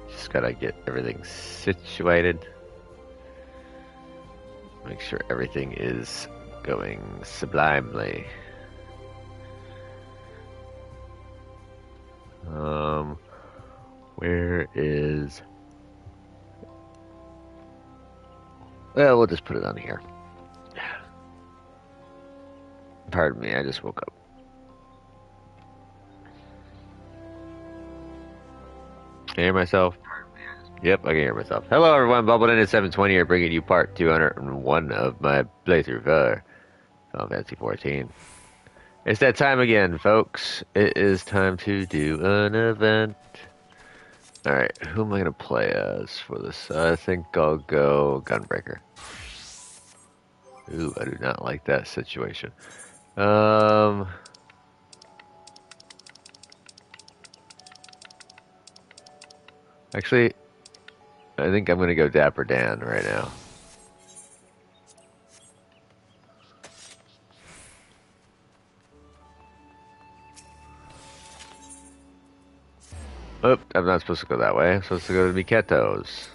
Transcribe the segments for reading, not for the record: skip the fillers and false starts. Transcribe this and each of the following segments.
Just gotta get everything situated. Make sure everything is going sublimely. Where is... Well, we'll just put it on here. Pardon me, I just woke up. Can I hear myself? Yep, I can hear myself. Hello everyone, Bubbled720 here, bringing you part 201 of my playthrough for Final Fantasy XIV. It's that time again, folks. It is time to do an event. Alright, who am I going to play as for this? I think I'll go Gunbreaker. Ooh, I do not like that situation. Actually, I think I'm going to go Dapper Dan right now. Oh, I'm not supposed to go that way. I'm supposed to go to Miketo's.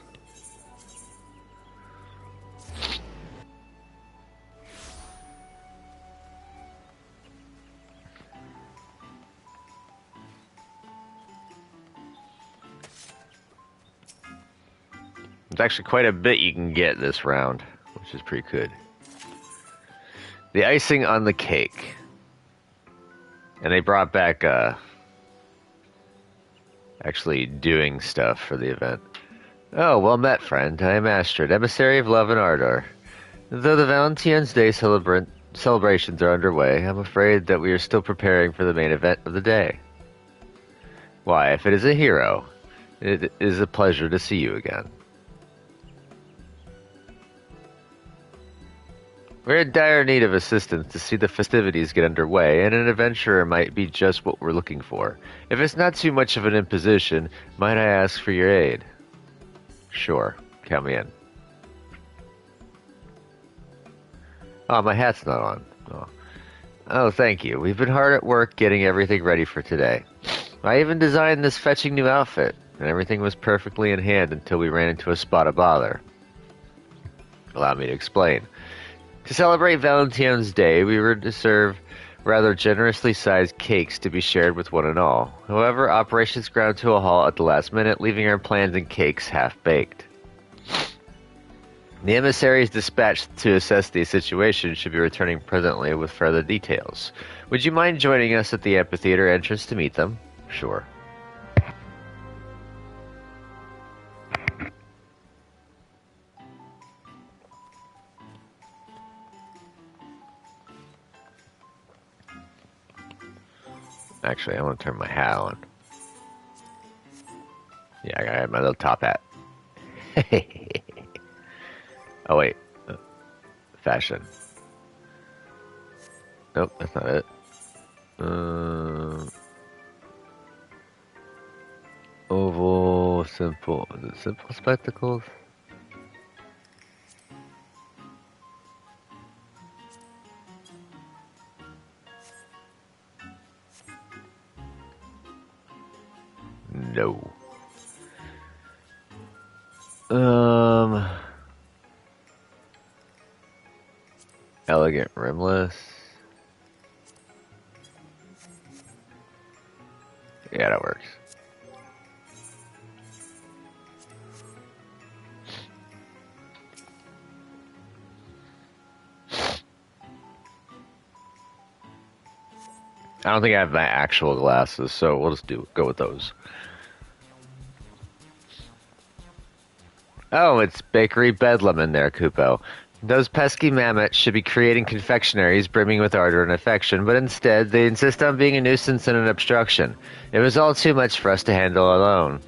There's actually quite a bit you can get this round, which is pretty good. The icing on the cake. And they brought back, actually doing stuff for the event. Oh, well met, friend. I am Astrid, emissary of love and ardor. Though the Valentine's Day celebrations are underway, I'm afraid that we are still preparing for the main event of the day. Why, if it is a hero, it is a pleasure to see you again. We're in dire need of assistance to see the festivities get underway, and an adventurer might be just what we're looking for. If it's not too much of an imposition, might I ask for your aid? Sure, count me in. Oh, my hat's not on. Oh, thank you. We've been hard at work getting everything ready for today. I even designed this fetching new outfit, and everything was perfectly in hand until we ran into a spot of bother. Allow me to explain. To celebrate Valentine's Day, we were to serve rather generously sized cakes to be shared with one and all. However, operations ground to a halt at the last minute, leaving our plans and cakes half-baked. The emissaries dispatched to assess the situation should be returning presently with further details. Would you mind joining us at the amphitheater entrance to meet them? Sure. Actually, I want to turn my hat on. Yeah, I got my little top hat. Oh, wait. Fashion. Nope, that's not it. Oval, simple. Is it simple spectacles? No. Elegant rimless. Yeah, that works. I don't think I have my actual glasses, so we'll just go with those. Oh, it's Bakery Bedlam in there, Kupo. Those pesky mammoths should be creating confectionaries brimming with ardor and affection, but instead they insist on being a nuisance and an obstruction. It was all too much for us to handle alone.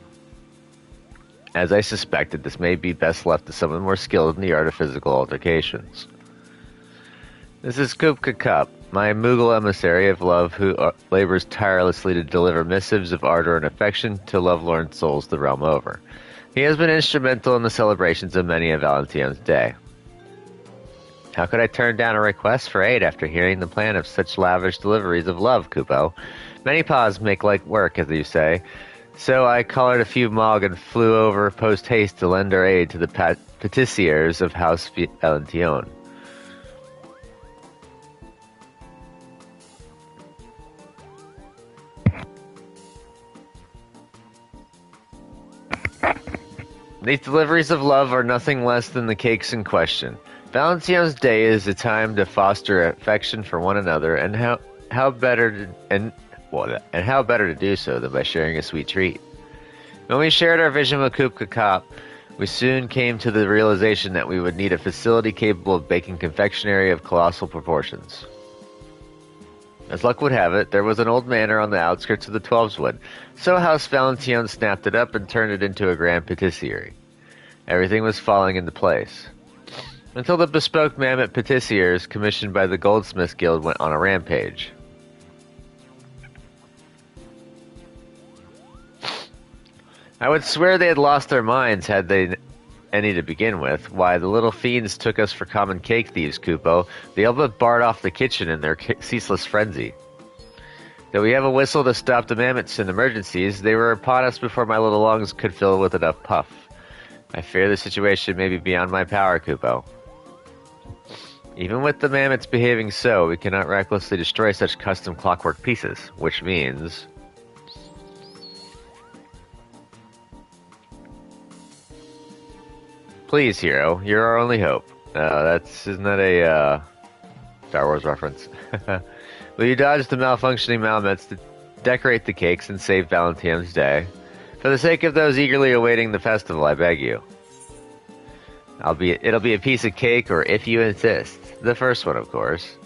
As I suspected, this may be best left to someone more skilled in the art of physical altercations. This is Kupka Cup, my Moogle emissary of love who labors tirelessly to deliver missives of ardor and affection to lovelorn souls the realm over. He has been instrumental in the celebrations of many a Valentine's Day. How could I turn down a request for aid after hearing the plan of such lavish deliveries of love, Kupo? Many paws make light work, as you say. So I collared a few Mog and flew over post-haste to lend our aid to the patissiers of House Valentine. These deliveries of love are nothing less than the cakes in question. Valentine's Day is a time to foster affection for one another, and how better to do so than by sharing a sweet treat. When we shared our vision with Kupka Cop, we soon came to the realization that we would need a facility capable of baking confectionery of colossal proportions. As luck would have it, there was an old manor on the outskirts of the Twelveswood, so House Valentine snapped it up and turned it into a grand patisserie. Everything was falling into place. Until the bespoke mammoth patissiers commissioned by the Goldsmiths Guild went on a rampage. I would swear they had lost their minds had they any to begin with. Why, the little fiends took us for common cake thieves, Kupo. They all but barred off the kitchen in their ceaseless frenzy. Though we have a whistle to stop the mammoths in emergencies, they were upon us before my little lungs could fill with enough puff. I fear the situation may be beyond my power, Kupo. Even with the mammoths behaving so, we cannot recklessly destroy such custom clockwork pieces, which means... Please, hero, you're our only hope. Isn't that a, Star Wars reference? Will you dodge the malfunctioning mammoths to decorate the cakes and save Valentine's Day? For the sake of those eagerly awaiting the festival, I beg you. It'll be a piece of cake, or if you insist. The first one, of course.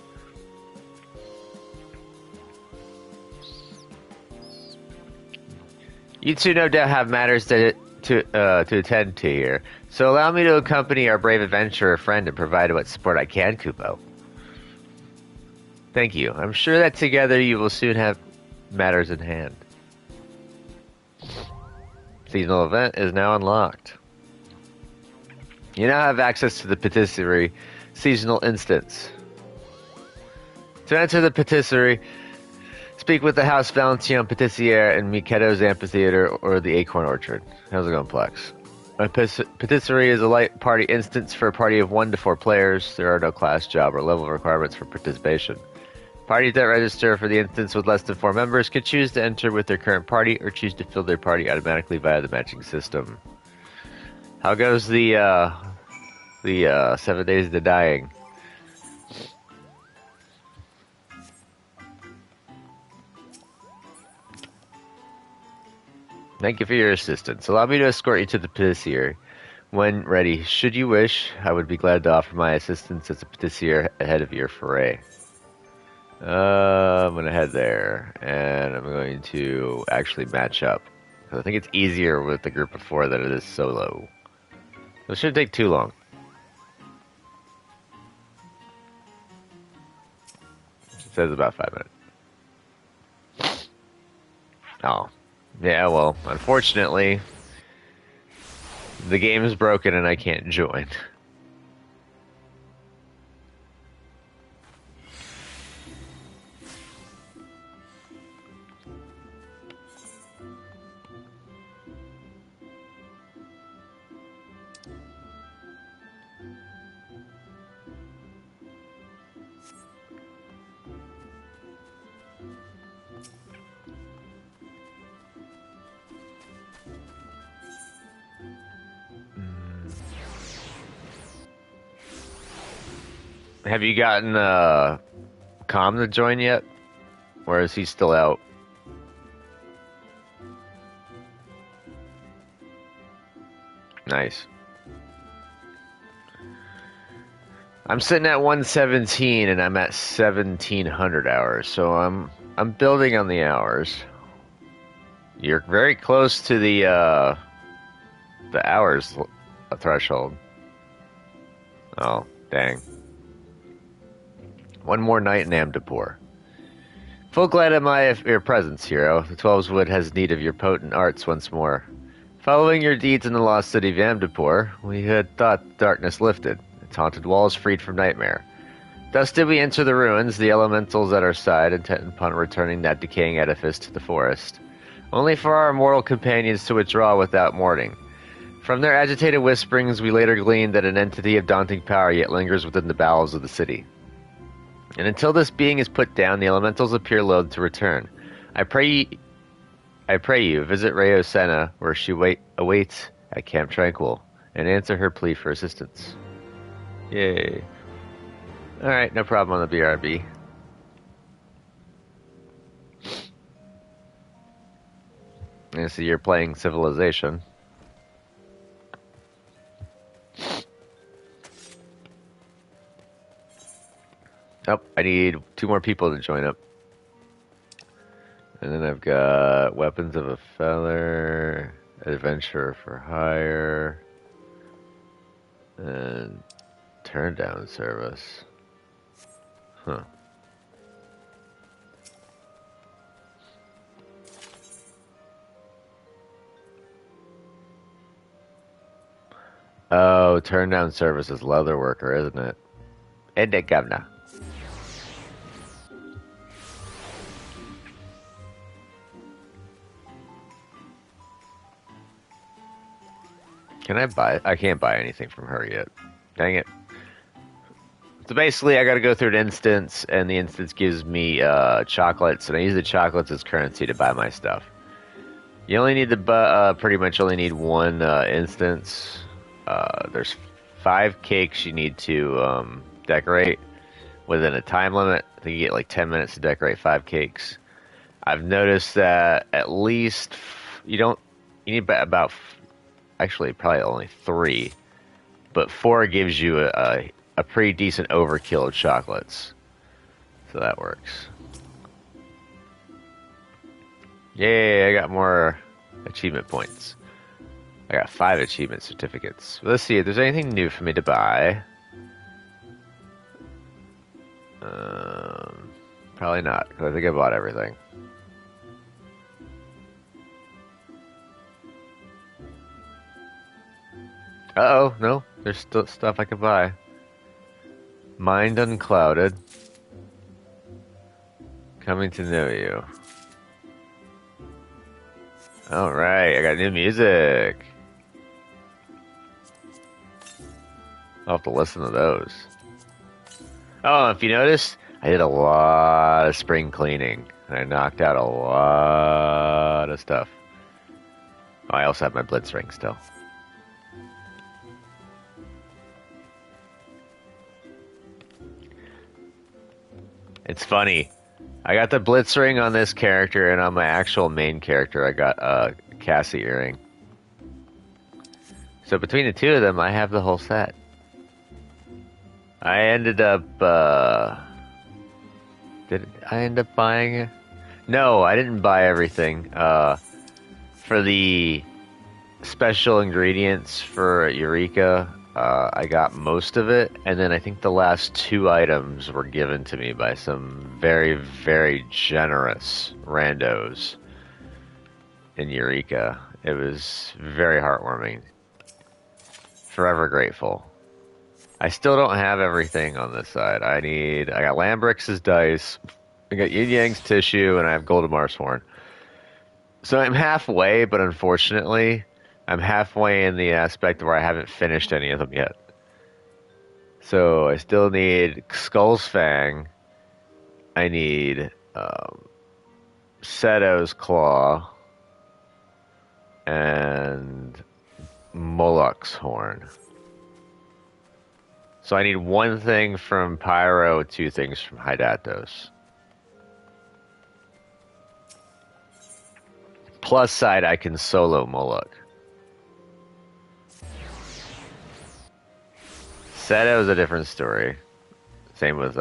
You two no doubt have matters to attend to here, so allow me to accompany our brave adventurer friend and provide what support I can, Kupo. Thank you. I'm sure that together you will soon have matters in hand. Seasonal event is now unlocked. You now have access to the patisserie seasonal instance. To enter the patisserie, speak with the House Valentine Patissiere in Mikedo's Amphitheater or the Acorn Orchard. How's it going, Plex? A patisserie is a light party instance for a party of 1 to 4 players. There are no class, job, or level requirements for participation. Parties that register for the instance with less than 4 members can choose to enter with their current party or choose to fill their party automatically via the matching system. How goes the 7 Days to Dying? Thank you for your assistance. Allow me to escort you to the patissiere. When ready, should you wish, I would be glad to offer my assistance as a patissiere ahead of your foray. I'm going to head there, and I'm going to actually match up. I think it's easier with the group of 4 than it is solo. It shouldn't take too long. It says about 5 minutes. Oh. Yeah, well, unfortunately, the game is broken and I can't join. Have you gotten Com to join yet? Or is he still out? Nice. I'm sitting at 117 and I'm at 1700 hours, so I'm building on the hours. You're very close to the hours threshold. Oh, dang. One more night in Amdapur. Full glad am I of your presence, hero. The Twelveswood has need of your potent arts once more. Following your deeds in the lost city of Amdapur, we had thought darkness lifted, its haunted walls freed from nightmare. Thus did we enter the ruins, the elementals at our side, intent upon returning that decaying edifice to the forest. only for our immortal companions to withdraw without warning. From their agitated whisperings, we later gleaned that an entity of daunting power yet lingers within the bowels of the city. And until this being is put down, the elementals appear loath to return. I pray you, visit Reo Senna, where she awaits at Camp Tranquil, and answer her plea for assistance. Yay. Alright, no problem on the BRB. I see you're playing Civilization. Oh, I need 2 more people to join up. And then I've got Weapons of a Feather, Adventurer for Hire, and Turn Down Service. Huh. Oh, Turn Down Service is Leather Worker, isn't it? And the governor. Can I buy? I can't buy anything from her yet. Dang it. So basically, I gotta go through an instance, and the instance gives me chocolates, and I use the chocolates as currency to buy my stuff. You only need pretty much only need 1 instance. There's 5 cakes you need to decorate within a time limit. I think you get like 10 minutes to decorate 5 cakes. I've noticed that at least you need about actually probably only 3, but 4 gives you a pretty decent overkill of chocolates, so that works. Yay! I got more achievement points. I got 5 achievement certificates. Let's see if there's anything new for me to buy. Probably not, because I think I bought everything. Uh-oh, no. There's still stuff I could buy. Mind Unclouded. Coming to Know You. Alright, I got new music. I'll have to listen to those. Oh, if you noticed, I did a lot of spring cleaning. And I knocked out a lot of stuff. Oh, I also have my blitz ring still. It's funny. I got the blitz ring on this character, and on my actual main character, I got a Cassie earring. So between the 2 of them, I have the whole set. I ended up, did I end up buying it? No, I didn't buy everything. For the special ingredients for Eureka, I got most of it, and then I think the last 2 items were given to me by some very, very generous randos in Eureka. It was very heartwarming. Forever grateful. I still don't have everything on this side. I got Lambrix's dice, I got Yin Yang's tissue, and I have Goldemar's horn. So I'm halfway, but unfortunately, I'm halfway in the aspect where I haven't finished any of them yet. So I still need Skull's Fang. I need Seto's Claw. And Moloch's Horn. So I need 1 thing from Pyro, 2 things from Hydatos. Plus side, I can solo Moloch. Seto is a different story. Same with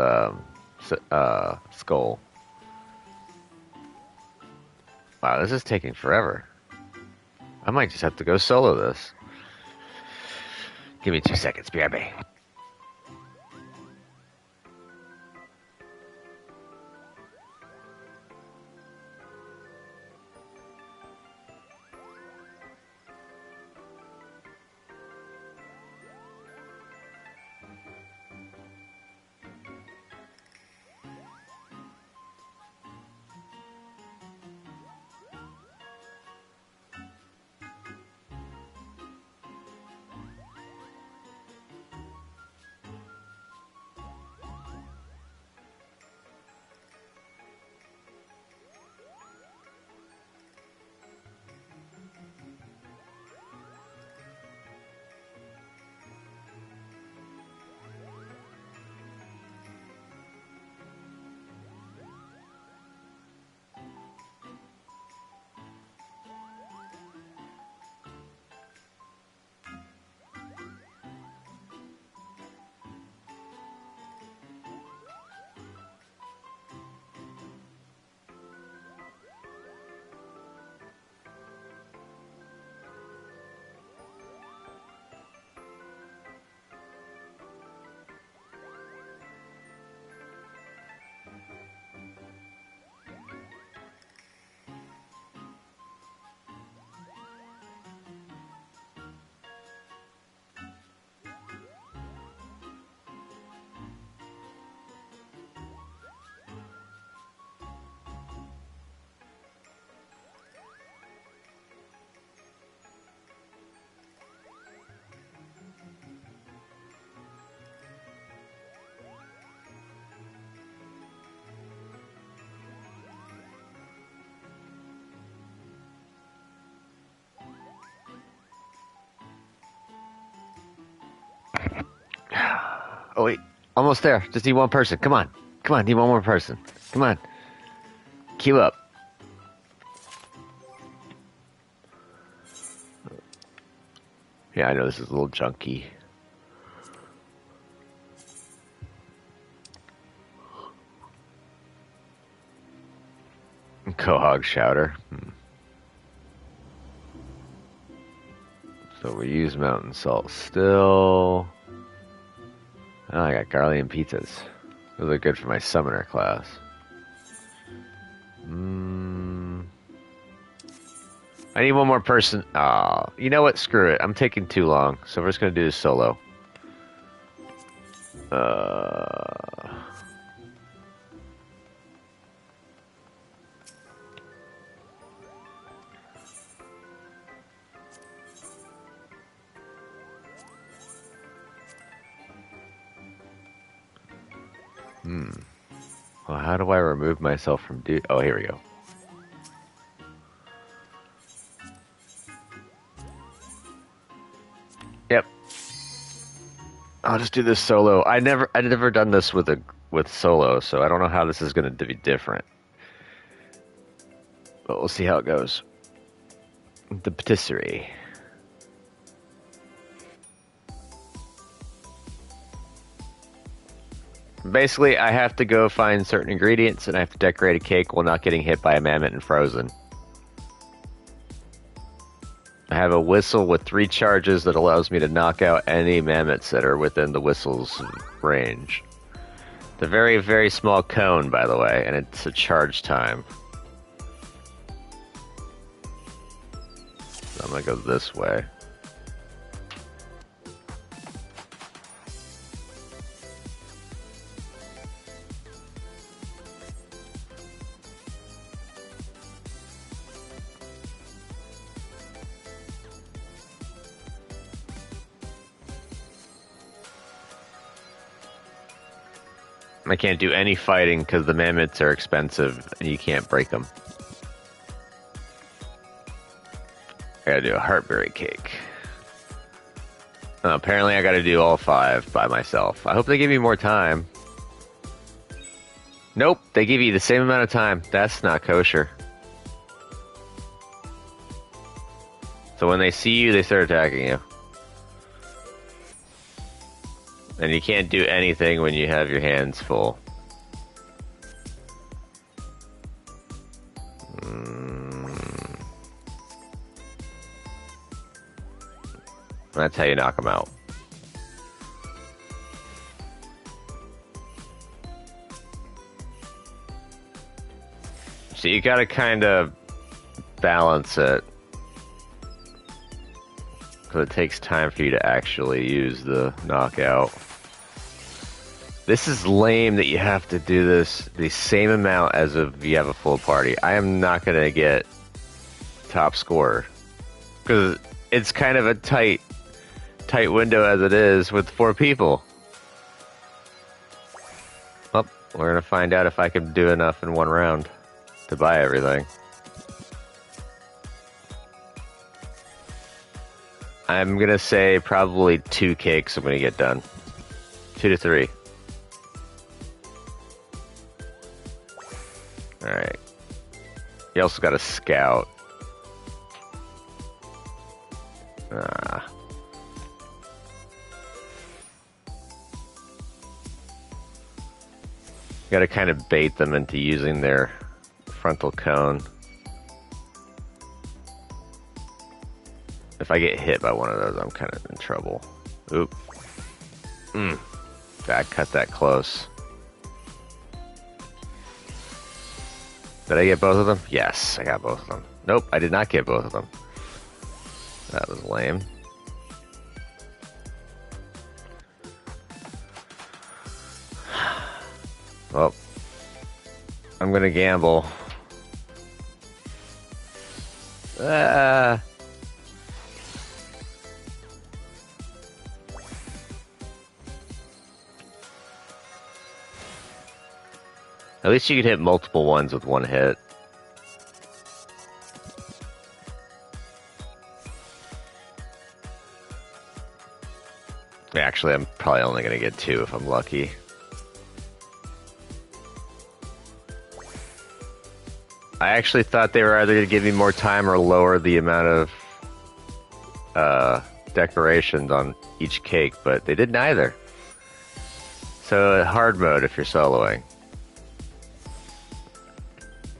Skull. Wow, this is taking forever. I might just have to go solo this. Give me 2 seconds, BRB. Oh wait, almost there. Just need one person. Come on. Come on, need one more person. Come on. Queue up. Yeah, I know this is a little junky. Quahog Shouter. So we use mountain salt still. Oh, I got Garlean pizzas. Those are good for my summoner class. I need one more person. Oh, you know what? Screw it. I'm taking too long, so we're just gonna do this solo. Well, how do I remove myself from Oh, here we go. Yep. I'll just do this solo. I've never done this with solo, so I don't know how this is going to be different. But we'll see how it goes. The patisserie. Basically, I have to go find certain ingredients, and I have to decorate a cake while not getting hit by a mammoth and frozen. I have a whistle with 3 charges that allows me to knock out any mammoths that are within the whistle's range. It's a very, very small cone, by the way, and it's a charge time. So I'm gonna go this way. I can't do any fighting because the mammoths are expensive and you can't break them. I gotta do a heartberry cake. Apparently I gotta do all 5 by myself. I hope they give me more time. Nope, they give you the same amount of time. That's not kosher. So when they see you, they start attacking you. And you can't do anything when you have your hands full. That's how you knock them out. So you gotta kind of balance it. Because it takes time for you to actually use the knockout. This is lame that you have to do this the same amount as if you have a full party. I am not going to get top scorer. Because it's kind of a tight window as it is with 4 people. Well, we're going to find out if I can do enough in one round to buy everything. I'm going to say probably 2 cakes I'm going to get done. 2 to 3. Alright. You also got a scout. You gotta kind of bait them into using their frontal cone. If I get hit by one of those, I'm kind of in trouble. Oop. I cut that close. Did I get both of them? Yes, I got both of them. Nope, I did not get both of them. That was lame. Well, I'm gonna gamble. At least you could hit multiple ones with one hit. Actually, I'm probably only going to get 2 if I'm lucky. I actually thought they were either going to give me more time or lower the amount of decorations on each cake, but they did neither. So hard mode if you're soloing.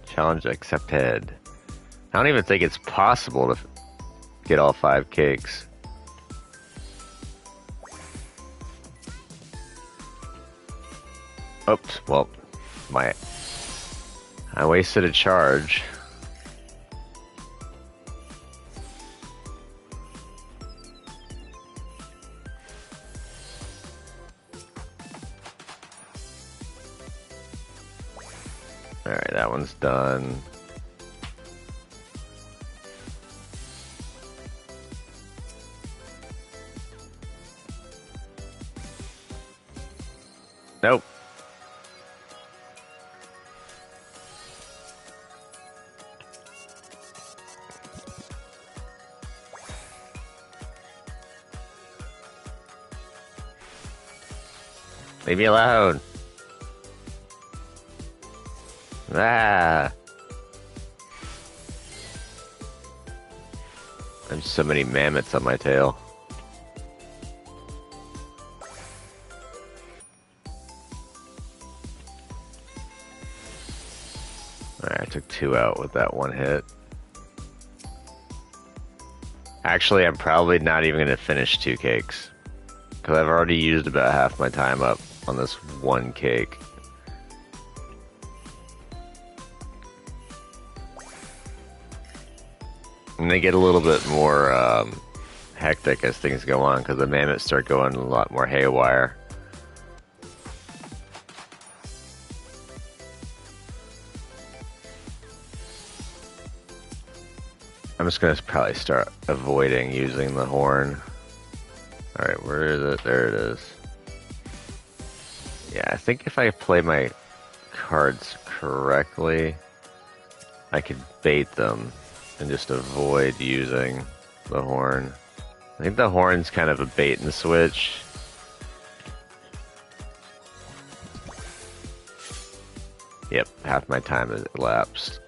Challenge accepted. I don't even think it's possible to get all 5 cakes. Oops, well, I wasted a charge. Alright, that one's done. Nope. Leave me alone. Ah. There's so many mammoths on my tail. Alright, I took 2 out with that one hit. Actually, I'm probably not even going to finish 2 cakes. Because I've already used about half my time up on this one cake. And they get a little bit more hectic as things go on, because the mammoths start going a lot more haywire. I'm just going to probably start avoiding using the horn. Alright, where is it? There it is. Yeah, I think if I play my cards correctly, I could bait them and just avoid using the horn. I think the horn's kind of a bait and switch. Yep, half my time has elapsed.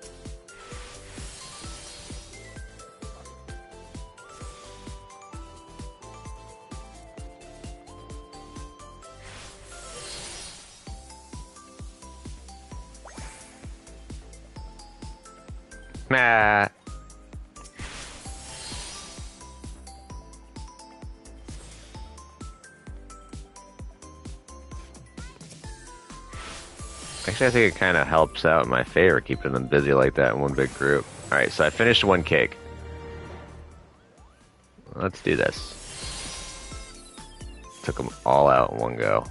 Nah. Actually, I think it kind of helps out in my favor, keeping them busy like that in one big group. Alright, so I finished 1 cake. Let's do this. Took them all out in one go.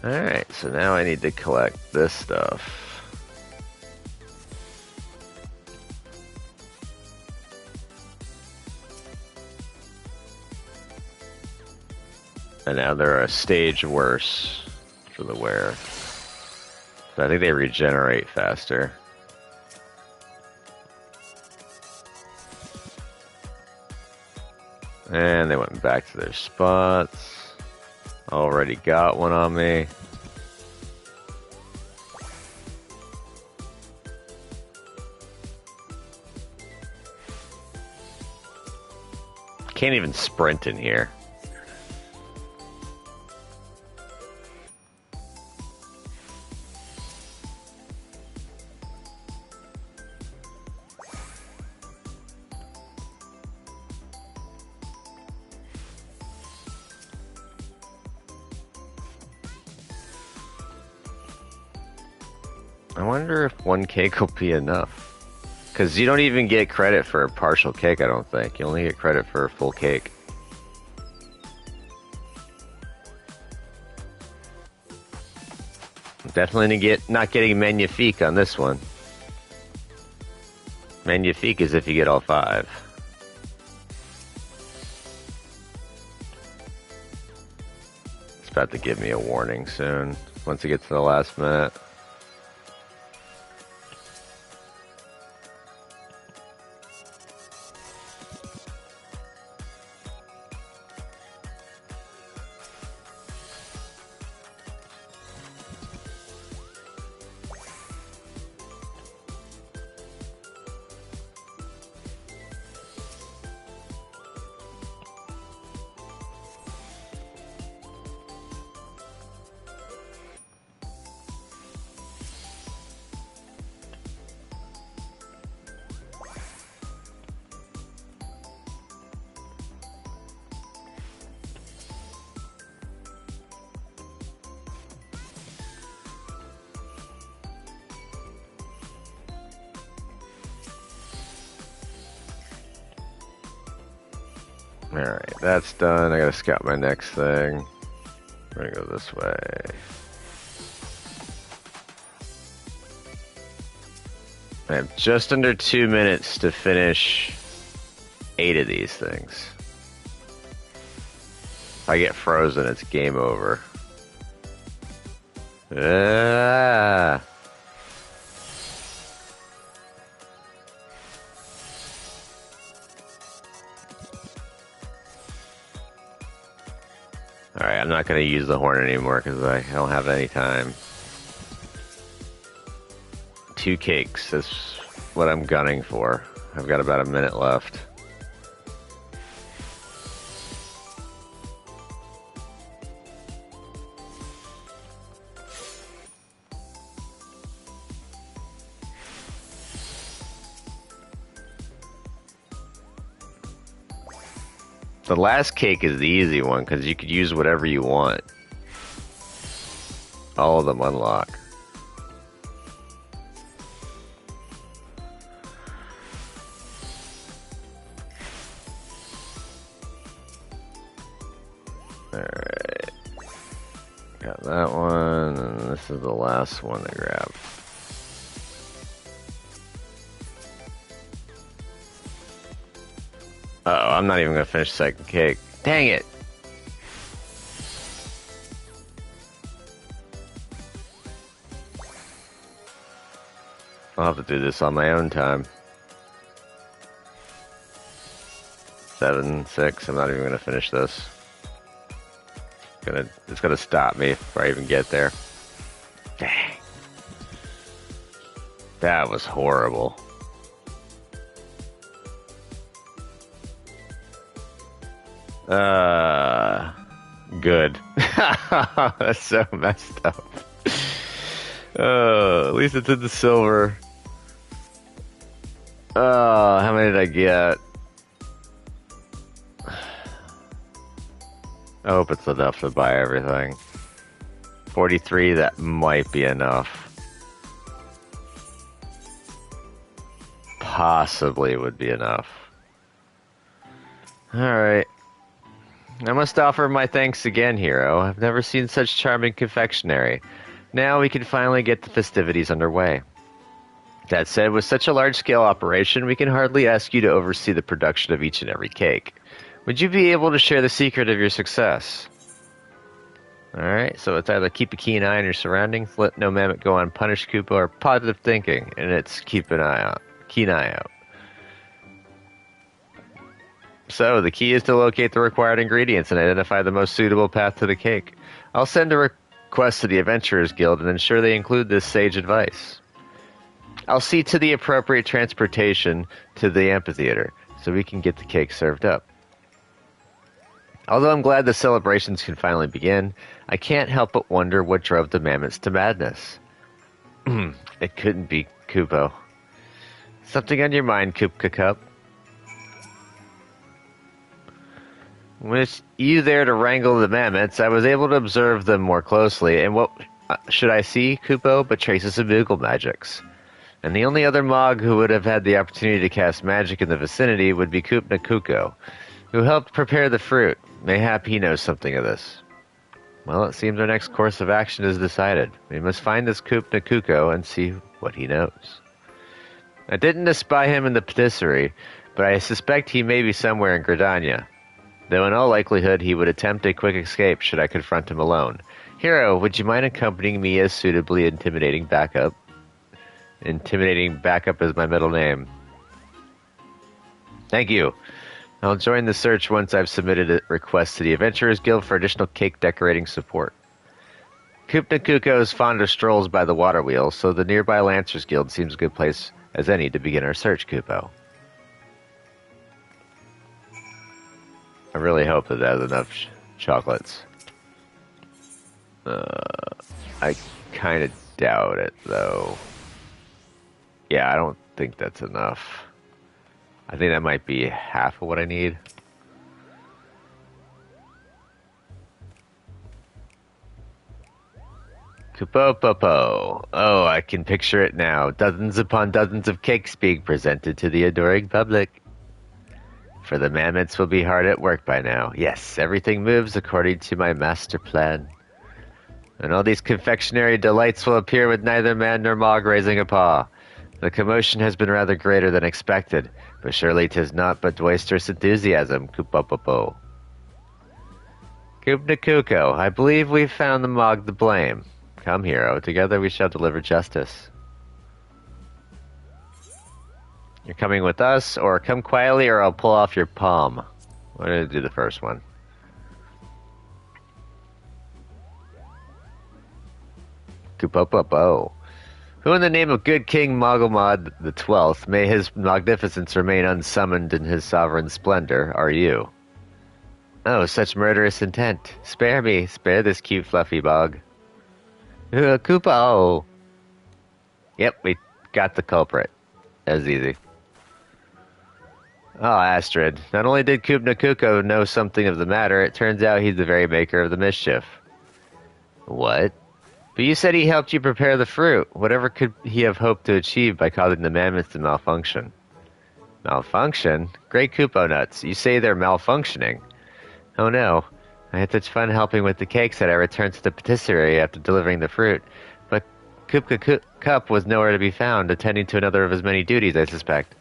Alright, so now I need to collect this stuff. And now they're a stage worse for the wear. So I think they regenerate faster. And they went back to their spots. Already got one on me. Can't even sprint in here. I wonder if 1 cake will be enough. Because you don't even get credit for a partial cake, I don't think. You only get credit for a full cake. Definitely not getting magnifique on this one. Magnifique is if you get all 5. It's about to give me a warning soon, once it gets to the last minute. Alright, that's done. I gotta scout my next thing. We're gonna go this way. I have just under 2 minutes to finish 8 of these things. If I get frozen, it's game over. Ah. Alright, I'm not going to use the horn anymore because I don't have any time. 2 cakes is what I'm gunning for. I've got about a minute left. The last cake is the easy one because you could use whatever you want. All of them unlock. Alright. Got that one, and this is the last one to grab. Uh-oh, I'm not even going to finish the second cake. Dang it! I'll have to do this on my own time. 7, 6, I'm not even going to finish this. It's gonna stop me before I even get there. Dang. That was horrible. Good. That's so messed up. At least it's in the silver. How many did I get? I hope it's enough to buy everything. 43, that might be enough. Possibly would be enough. Alright. I must offer my thanks again, hero. I've never seen such charming confectionery. Now we can finally get the festivities underway. That said, with such a large-scale operation, we can hardly ask you to oversee the production of each and every cake. Would you be able to share the secret of your success? Alright, so it's either keep a keen eye on your surroundings, let no mammoth go unpunished, Koopa, or positive thinking, and it's keep an eye out. Keen eye out. So, the key is to locate the required ingredients and identify the most suitable path to the cake. I'll send a request to the Adventurers Guild and ensure they include this sage advice. I'll see to the appropriate transportation to the amphitheater, so we can get the cake served up. Although I'm glad the celebrations can finally begin, I can't help but wonder what drove the mammoths to madness. It couldn't be Kupo. Something on your mind, Koopka Cup? With you there to wrangle the mammoths, I was able to observe them more closely, and what should I see, Kupo, but traces of Moogle magics. And the only other Mog who would have had the opportunity to cast magic in the vicinity would be Koopna Kuko, who helped prepare the fruit. Mayhap he knows something of this. Well, it seems our next course of action is decided. We must find this Koopna Kuko and see what he knows. I didn't espy him in the patisserie, but I suspect he may be somewhere in Gridania. Though in all likelihood he would attempt a quick escape should I confront him alone. Hero, would you mind accompanying me as suitably intimidating backup? Intimidating backup is my middle name. Thank you. I'll join the search once I've submitted a request to the Adventurers Guild for additional cake decorating support. Koopna Kuko is fond of strolls by the water wheel, so the nearby Lancers Guild seems a good place as any to begin our search, Kupo. I really hope that has enough chocolates. I kind of doubt it, though. Yeah, I don't think that's enough. I think that might be half of what I need. Kupo-popo. Oh, I can picture it now. Dozens upon dozens of cakes being presented to the adoring public. For the mammoths will be hard at work by now. Yes, everything moves according to my master plan. And all these confectionery delights will appear with neither man nor Mog raising a paw. The commotion has been rather greater than expected, but surely 'tis not but boisterous enthusiasm, Koopopopo. Koopnakuko, I believe we've found the Mog to blame. Come, hero, together we shall deliver justice. You're coming with us, or come quietly, or I'll pull off your palm. I'm gonna do the first one. Koopopopo. Who in the name of good King Mogulmod the 12th, may his magnificence remain unsummoned in his sovereign splendor, are you? Oh, such murderous intent. Spare me, spare this cute fluffy bog. Koopa, oh. Yep, we got the culprit. That was easy. Oh, Astrid. Not only did Koopnakuko know something of the matter, it turns out he's the very maker of the mischief. What? But you said he helped you prepare the fruit. Whatever could he have hoped to achieve by causing the mammoths to malfunction? Malfunction? Great Koopo nuts. You say they're malfunctioning. Oh no. I had such fun helping with the cakes that I returned to the patisserie after delivering the fruit. But Koopka Cup was nowhere to be found, attending to another of his many duties, I suspect.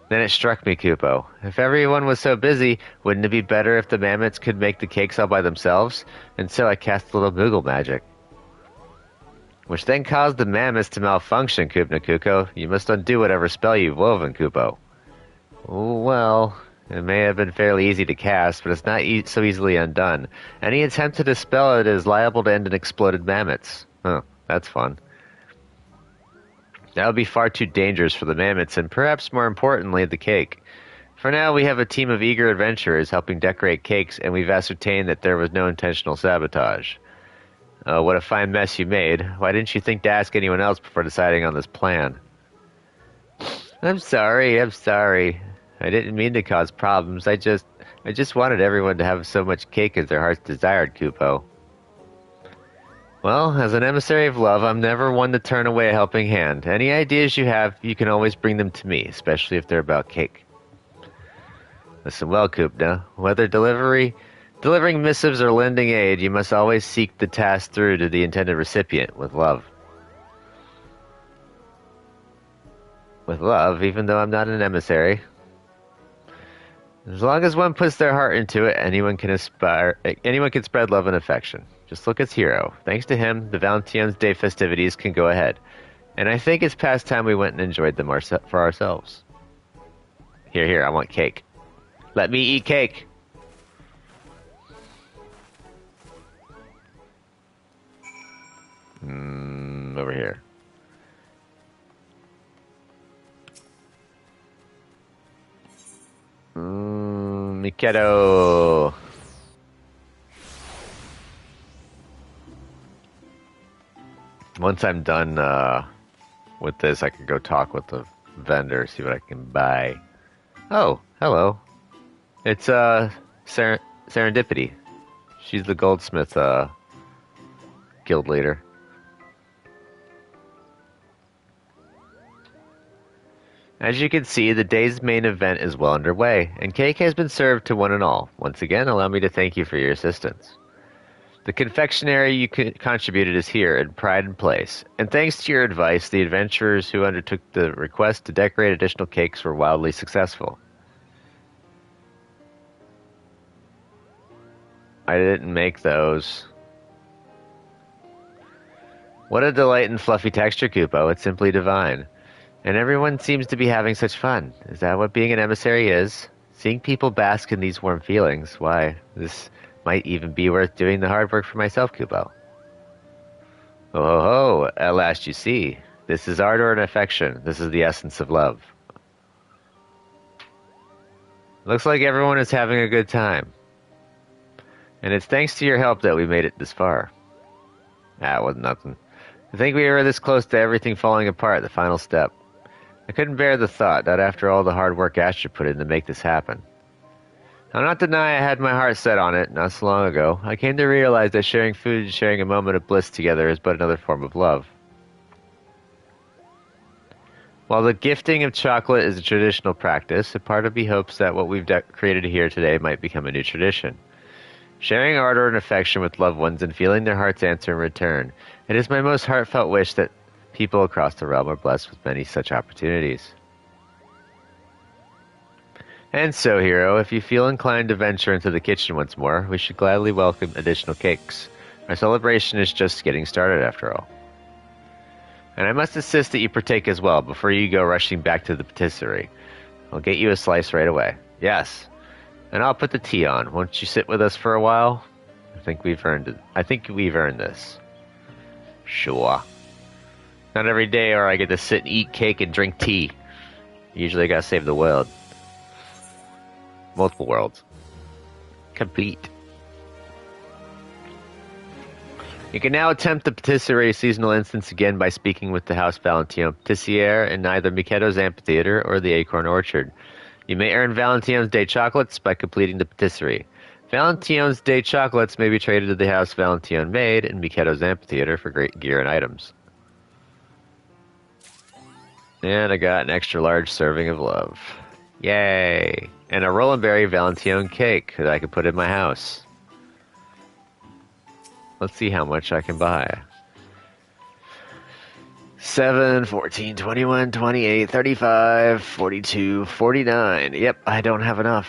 Then it struck me, Kupo. If everyone was so busy, wouldn't it be better if the mammoths could make the cakes all by themselves? And so I cast a little Moogle magic. Which then caused the mammoths to malfunction, Koopnakuko. You must undo whatever spell you've woven, Kupo. Well, it may have been fairly easy to cast, but it's not so easily undone. Any attempt to dispel it is liable to end in exploded mammoths. Huh, that's fun. That would be far too dangerous for the mammoths, and perhaps more importantly, the cake. For now, we have a team of eager adventurers helping decorate cakes, and we've ascertained that there was no intentional sabotage. What a fine mess you made. Why didn't you think to ask anyone else before deciding on this plan? I'm sorry. I didn't mean to cause problems. I just wanted everyone to have so much cake as their hearts desired, Kupo. Well, as an emissary of love, I'm never one to turn away a helping hand. Any ideas you have, you can always bring them to me, especially if they're about cake. Listen well, Kupna. Whether delivering missives or lending aid, you must always seek the task through to the intended recipient, with love. With love, even though I'm not an emissary. As long as one puts their heart into it, anyone can spread love and affection. Just look at Hero. Thanks to him, the Valentine's Day festivities can go ahead. And I think it's past time we went and enjoyed them for ourselves. Here, I want cake. Let me eat cake! Over here. Mikado! Once I'm done with this, I can go talk with the vendor, see what I can buy. Oh, hello. It's Serendipity. She's the goldsmith guild leader. As you can see, the day's main event is well underway, and cake has been served to one and all. Once again, allow me to thank you for your assistance. The confectionery you contributed is here, in pride and place. And thanks to your advice, the adventurers who undertook the request to decorate additional cakes were wildly successful. I didn't make those. What a delight in fluffy texture, Kupo. It's simply divine. And everyone seems to be having such fun. Is that what being an emissary is? Seeing people bask in these warm feelings. Why, this might even be worth doing the hard work for myself, Kupo. Oh ho ho, at last you see. This is ardor and affection. This is the essence of love. Looks like everyone is having a good time. And it's thanks to your help that we made it this far. It wasn't nothing. I think we were this close to everything falling apart, the final step. I couldn't bear the thought, not after all the hard work Astrid put in to make this happen. I'll not deny I had my heart set on it, not so long ago. I came to realize that sharing food and sharing a moment of bliss together is but another form of love. While the gifting of chocolate is a traditional practice, a part of me hopes that what we've created here today might become a new tradition. Sharing ardor and affection with loved ones and feeling their hearts answer in return. It is my most heartfelt wish that people across the realm are blessed with many such opportunities. And so, hero, if you feel inclined to venture into the kitchen once more, we should gladly welcome additional cakes. Our celebration is just getting started, after all. And I must insist that you partake as well before you go rushing back to the patisserie. I'll get you a slice right away. Yes. And I'll put the tea on. Won't you sit with us for a while? I think we've earned this. Sure. Not every day or I get to sit and eat cake and drink tea. Usually I gotta save the world. Multiple worlds. Complete. You can now attempt the patisserie seasonal instance again by speaking with the House Valentillon patissiere in either Miketo's Amphitheater or the Acorn Orchard. You may earn Valentillon's Day chocolates by completing the patisserie. Valentillon's Day chocolates may be traded to the House Valentillon Maid in Miketo's Amphitheater for great gear and items. And I got an extra large serving of love. Yay! And a Roland Berry Valentillon cake that I could put in my house. Let's see how much I can buy. 7, 14, 21, 28, 35, 42, 49. Yep, I don't have enough.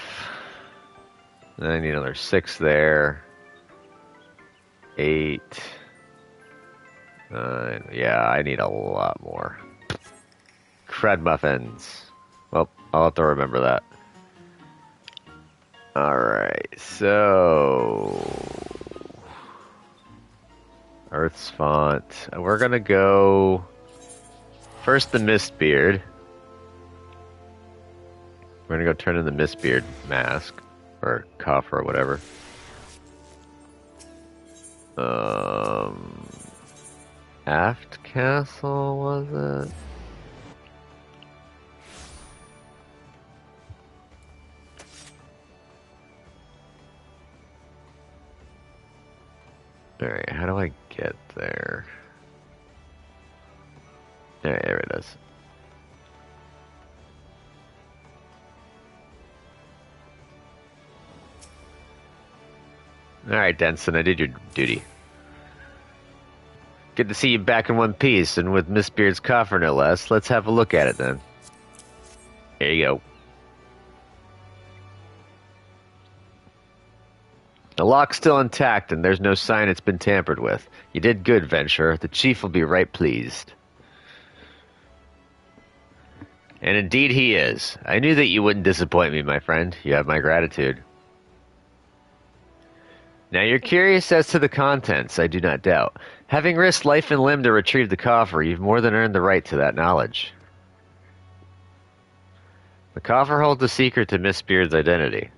I need another 6 there. 8. 9. Yeah, I need a lot more. Crud muffins. Well, I'll have to remember that. Alright, so... Earth's font. We're gonna go... First the Mistbeard. We're gonna go turn in the Mistbeard mask. Or coffer or whatever. Aft Castle, was it? Alright, how do I get there? Alright, there it is. Alright, Denson, I did your duty. Good to see you back in one piece, and with Miss Beard's coffer no less. Let's have a look at it then. There you go. The lock's still intact, and there's no sign it's been tampered with. You did good, Venture. The chief will be right pleased. And indeed he is. I knew that you wouldn't disappoint me, my friend. You have my gratitude. Now you're curious as to the contents, I do not doubt. Having risked life and limb to retrieve the coffer, you've more than earned the right to that knowledge. The coffer holds a secret to Miss Beard's identity.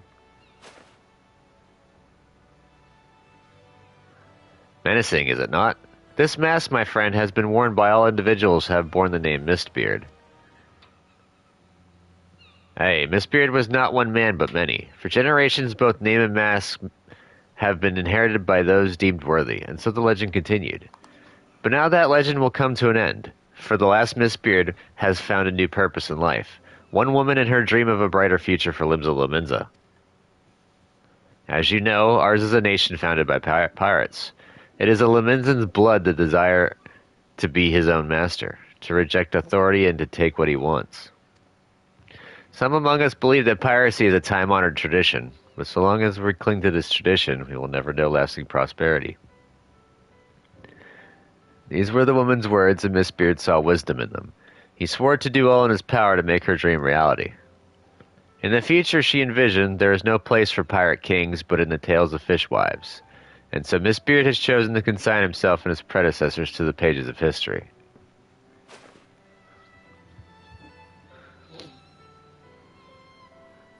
Menacing, is it not? This mask, my friend, has been worn by all individuals who have borne the name Mistbeard. Hey, Mistbeard was not one man but many. For generations, both name and mask have been inherited by those deemed worthy, and so the legend continued. But now that legend will come to an end, for the last Mistbeard has found a new purpose in life. One woman and her dream of a brighter future for Limsa Lominsa. As you know, ours is a nation founded by pirates. It is a Lominsan's blood the desire to be his own master, to reject authority and to take what he wants. Some among us believe that piracy is a time-honored tradition, but so long as we cling to this tradition, we will never know lasting prosperity. These were the woman's words, and Miss Beard saw wisdom in them. He swore to do all in his power to make her dream reality. In the future, she envisioned, there is no place for pirate kings but in the tales of fishwives. And so Miss Beard has chosen to consign himself and his predecessors to the pages of history.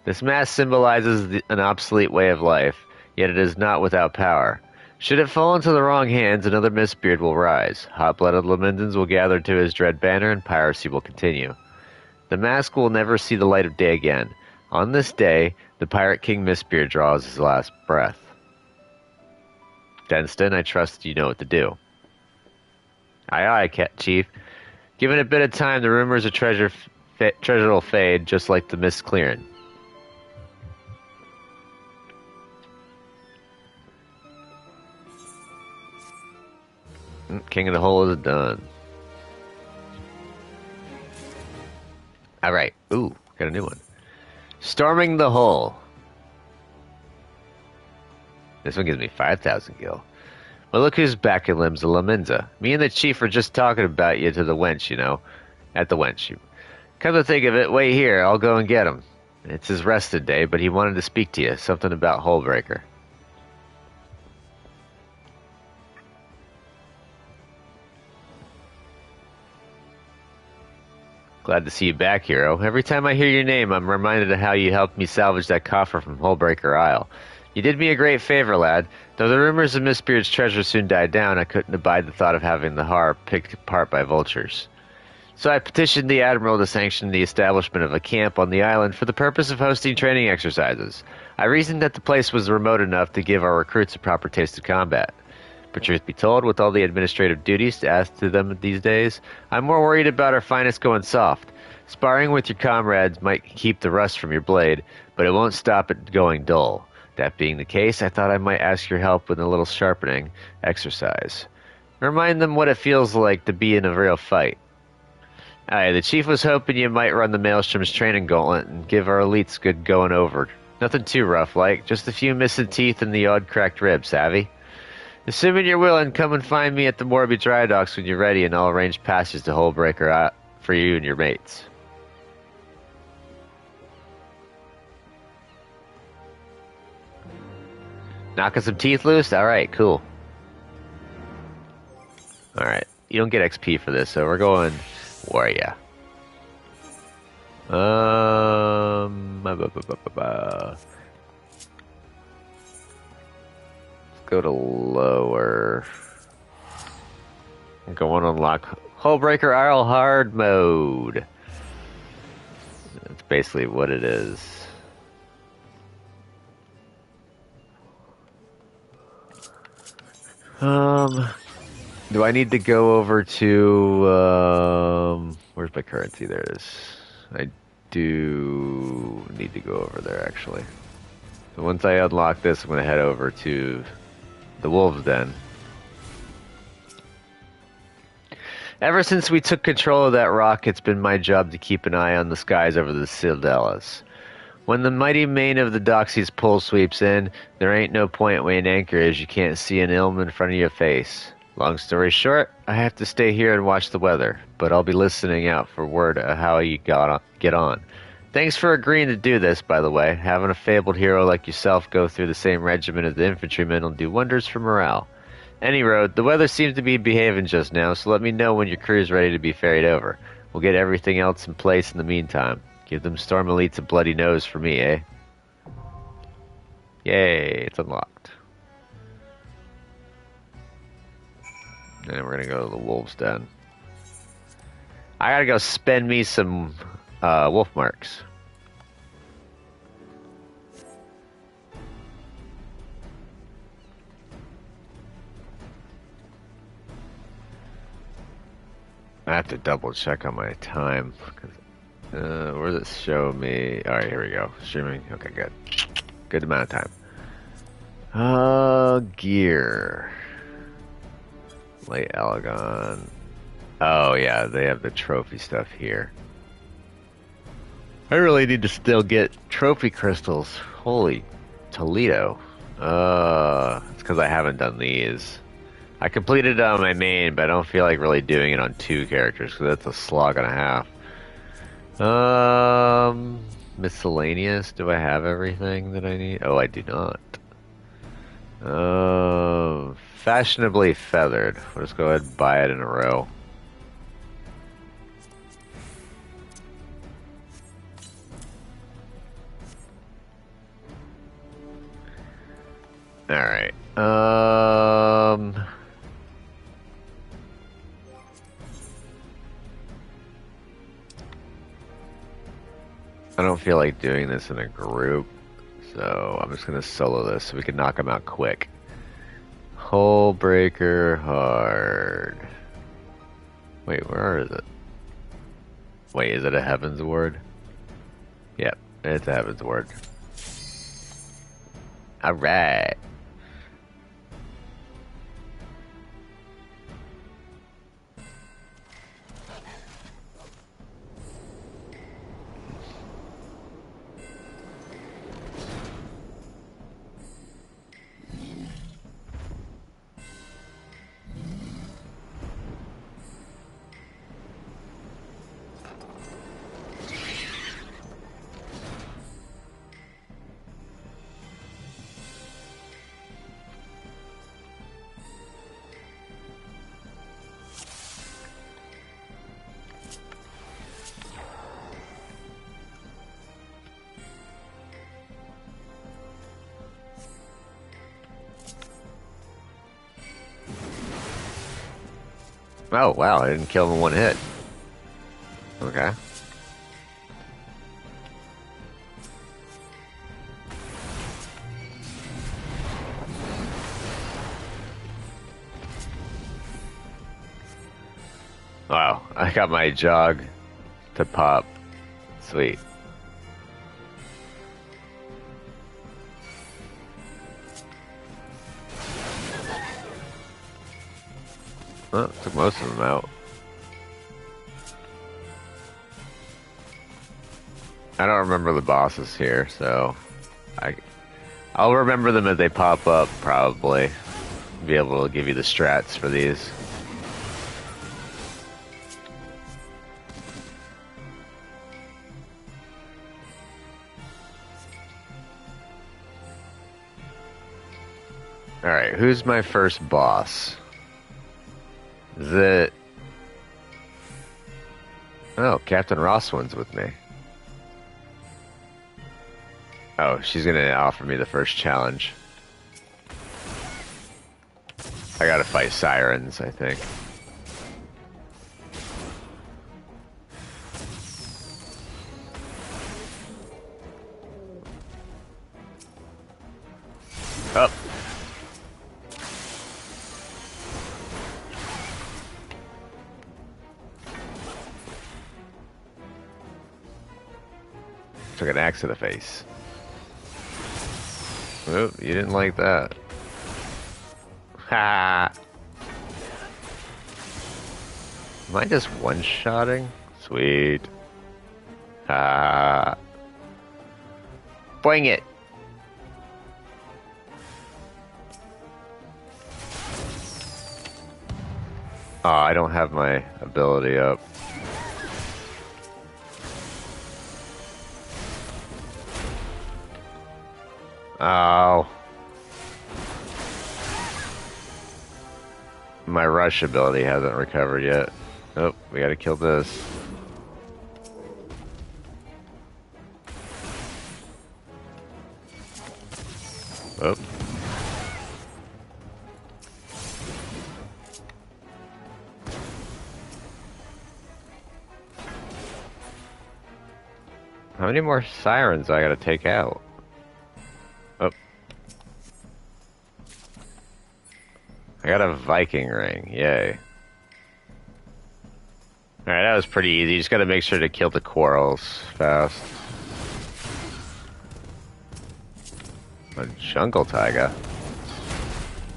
This mask symbolizes an obsolete way of life, yet it is not without power. Should it fall into the wrong hands, another Mistbeard will rise. Hot-blooded Lominsans will gather to his dread banner, and piracy will continue. The mask will never see the light of day again. On this day, the Pirate King Mistbeard draws his last breath. Denston, I trust you know what to do. Aye, aye, Chief. Given a bit of time, the rumors of treasure will fade, just like the mist clearing. King of the Hole is done. Alright. Ooh, got a new one. Storming the Hole. This one gives me 5,000 gil. But look who's back in Limbs of Laminza. Me and the chief were just talking about you to the wench, you know. At the wench. Come to think of it, wait here, I'll go and get him. It's his rested day, but he wanted to speak to you. Something about Hullbreaker. Glad to see you back, hero. Every time I hear your name, I'm reminded of how you helped me salvage that coffer from Hullbreaker Isle. You did me a great favor, lad. Though the rumors of Mistbeard's treasure soon died down, I couldn't abide the thought of having the harp picked apart by vultures. So I petitioned the Admiral to sanction the establishment of a camp on the island for the purpose of hosting training exercises. I reasoned that the place was remote enough to give our recruits a proper taste of combat. But truth be told, with all the administrative duties asked to them these days, I'm more worried about our finest going soft. Sparring with your comrades might keep the rust from your blade, but it won't stop it going dull. That being the case, I thought I might ask your help with a little sharpening exercise. Remind them what it feels like to be in a real fight. Aye, the chief was hoping you might run the Maelstrom's training gauntlet and give our elites good going over. Nothing too rough like, just a few missing teeth and the odd cracked rib, savvy? Assuming you're willing, come and find me at the Morby Dry Docks when you're ready, and I'll arrange passes to Hullbreaker for you and your mates. Knocking some teeth loose? Alright, cool. Alright, you don't get XP for this, so we're going Warrior. Let's go to lower. I'm going to unlock Hullbreaker Isle hard mode. That's basically what it is. Do I need to go over to, where's my currency? There it is. I do need to go over there, actually. So once I unlock this, I'm going to head over to the Wolves Den. Ever since we took control of that rock, it's been my job to keep an eye on the skies over the Sildellas. When the mighty mane of the Doxy's pull sweeps in, there ain't no point weighing anchor as you can't see an ilm in front of your face. Long story short, I have to stay here and watch the weather, but I'll be listening out for word of how you get on. Thanks for agreeing to do this, by the way. Having a fabled hero like yourself go through the same regiment as the infantrymen will do wonders for morale. Any road, the weather seems to be behaving just now, so let me know when your crew is ready to be ferried over. We'll get everything else in place in the meantime. Give them Storm Elites a bloody nose for me, eh? Yay, it's unlocked. And we're gonna go to the Wolves Den. I gotta go spend me some wolf marks. I have to double check on my time. Where does it show me? Alright, here we go. Streaming. Okay, good. Good amount of time. Gear. Light Allegon. Oh, yeah, they have the trophy stuff here. I really need to still get trophy crystals. Holy Toledo. It's because I haven't done these. I completed it on my main, but I don't feel like really doing it on two characters, because that's a slog and a half. Miscellaneous. Do I have everything that I need? Oh, I do not. Fashionably feathered. We'll just go ahead and buy it in a row. Alright. I don't feel like doing this in a group, so I'm just gonna solo this so we can knock them out quick. Hullbreaker hard. Wait, where is it? Wait, is it a Heaven's Word? Yep, it's a Heaven's Word. Alright. Oh, wow, I didn't kill him in one hit. Okay. Wow, I got my jog to pop. Sweet. Oh, took most of them out. I don't remember the bosses here, so I'll remember them as they pop up, probably. Be able to give you the strats for these. Alright, who's my first boss? Is it... Oh, Captain Rosswin's with me. Oh, she's gonna offer me the first challenge. I gotta fight sirens, I think. Up. Took an axe to the face. Oh, you didn't like that. Ha! Am I just one-shotting? Sweet. Ha! Boing it! Oh, I don't have my ability up. Oh. My rush ability hasn't recovered yet. Oh, we gotta kill this. Oh. How many more sirens do I gotta take out? Oh. I got a Viking ring, yay. Alright, that was pretty easy. You just gotta make sure to kill the quarrels fast. A jungle tiger.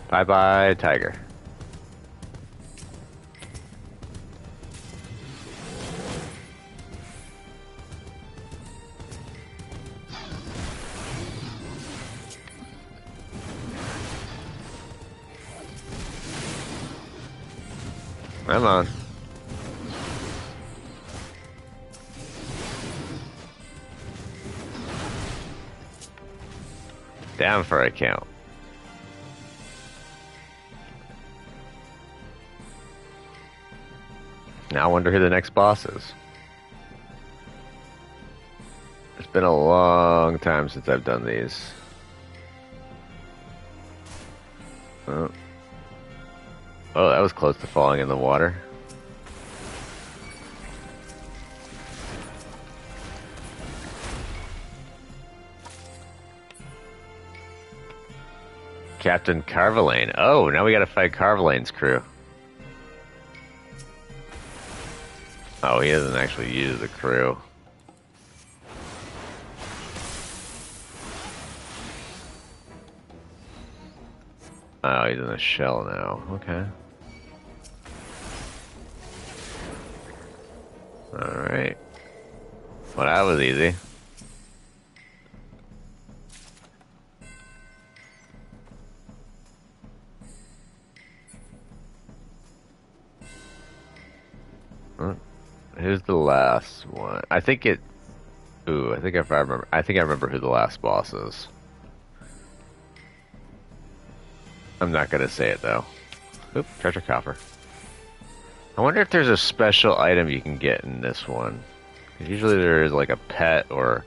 Bye-bye, tiger. Come on. Down for a count. Now I wonder who the next boss is. It's been a long time since I've done these. Oh. Oh, that was close to falling in the water. Captain Carvalane. Oh, now we gotta fight Carvalane's crew. Oh, he doesn't actually use the crew. Oh, he's in a shell now. Okay. Alright. Well, that was easy. Who's the last one? I think it... Ooh, I think if I remember... I think I remember who the last boss is. I'm not gonna say it, though. Oop, treasure coffer. I wonder if there's a special item you can get in this one. Usually there is like a pet or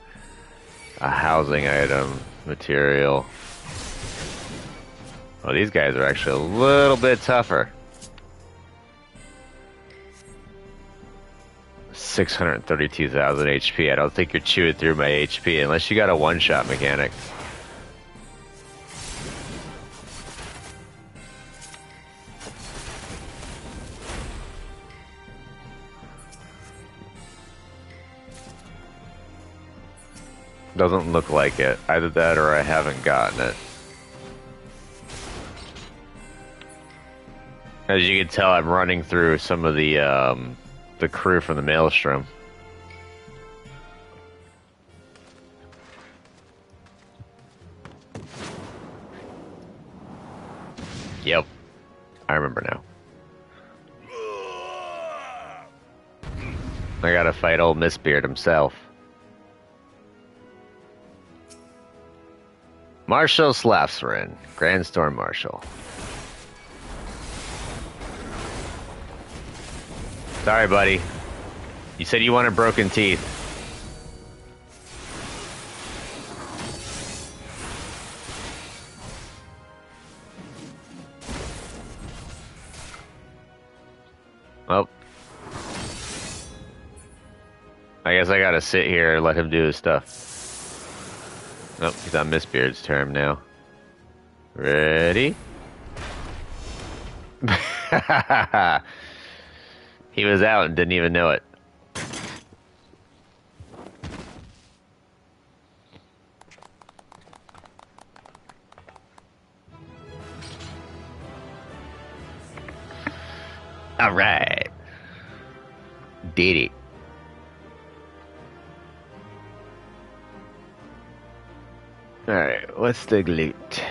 a housing item, material. Oh, these guys are actually a little bit tougher. 632,000 HP. I don't think you're chewing through my HP unless you got a one-shot mechanic. Doesn't look like it. Either that or I haven't gotten it. As you can tell, I'm running through some of the crew from the Maelstrom. Yep. I remember now. I gotta fight old Mistbeard himself. Marshal Slafsrin, Grand Storm Marshal. Sorry, buddy. You said you wanted broken teeth. Well, I guess I gotta sit here and let him do his stuff. Nope, he's on Mistbeard's turn now. Ready? He was out and didn't even know it. All right. Did it. All right, what's the loot?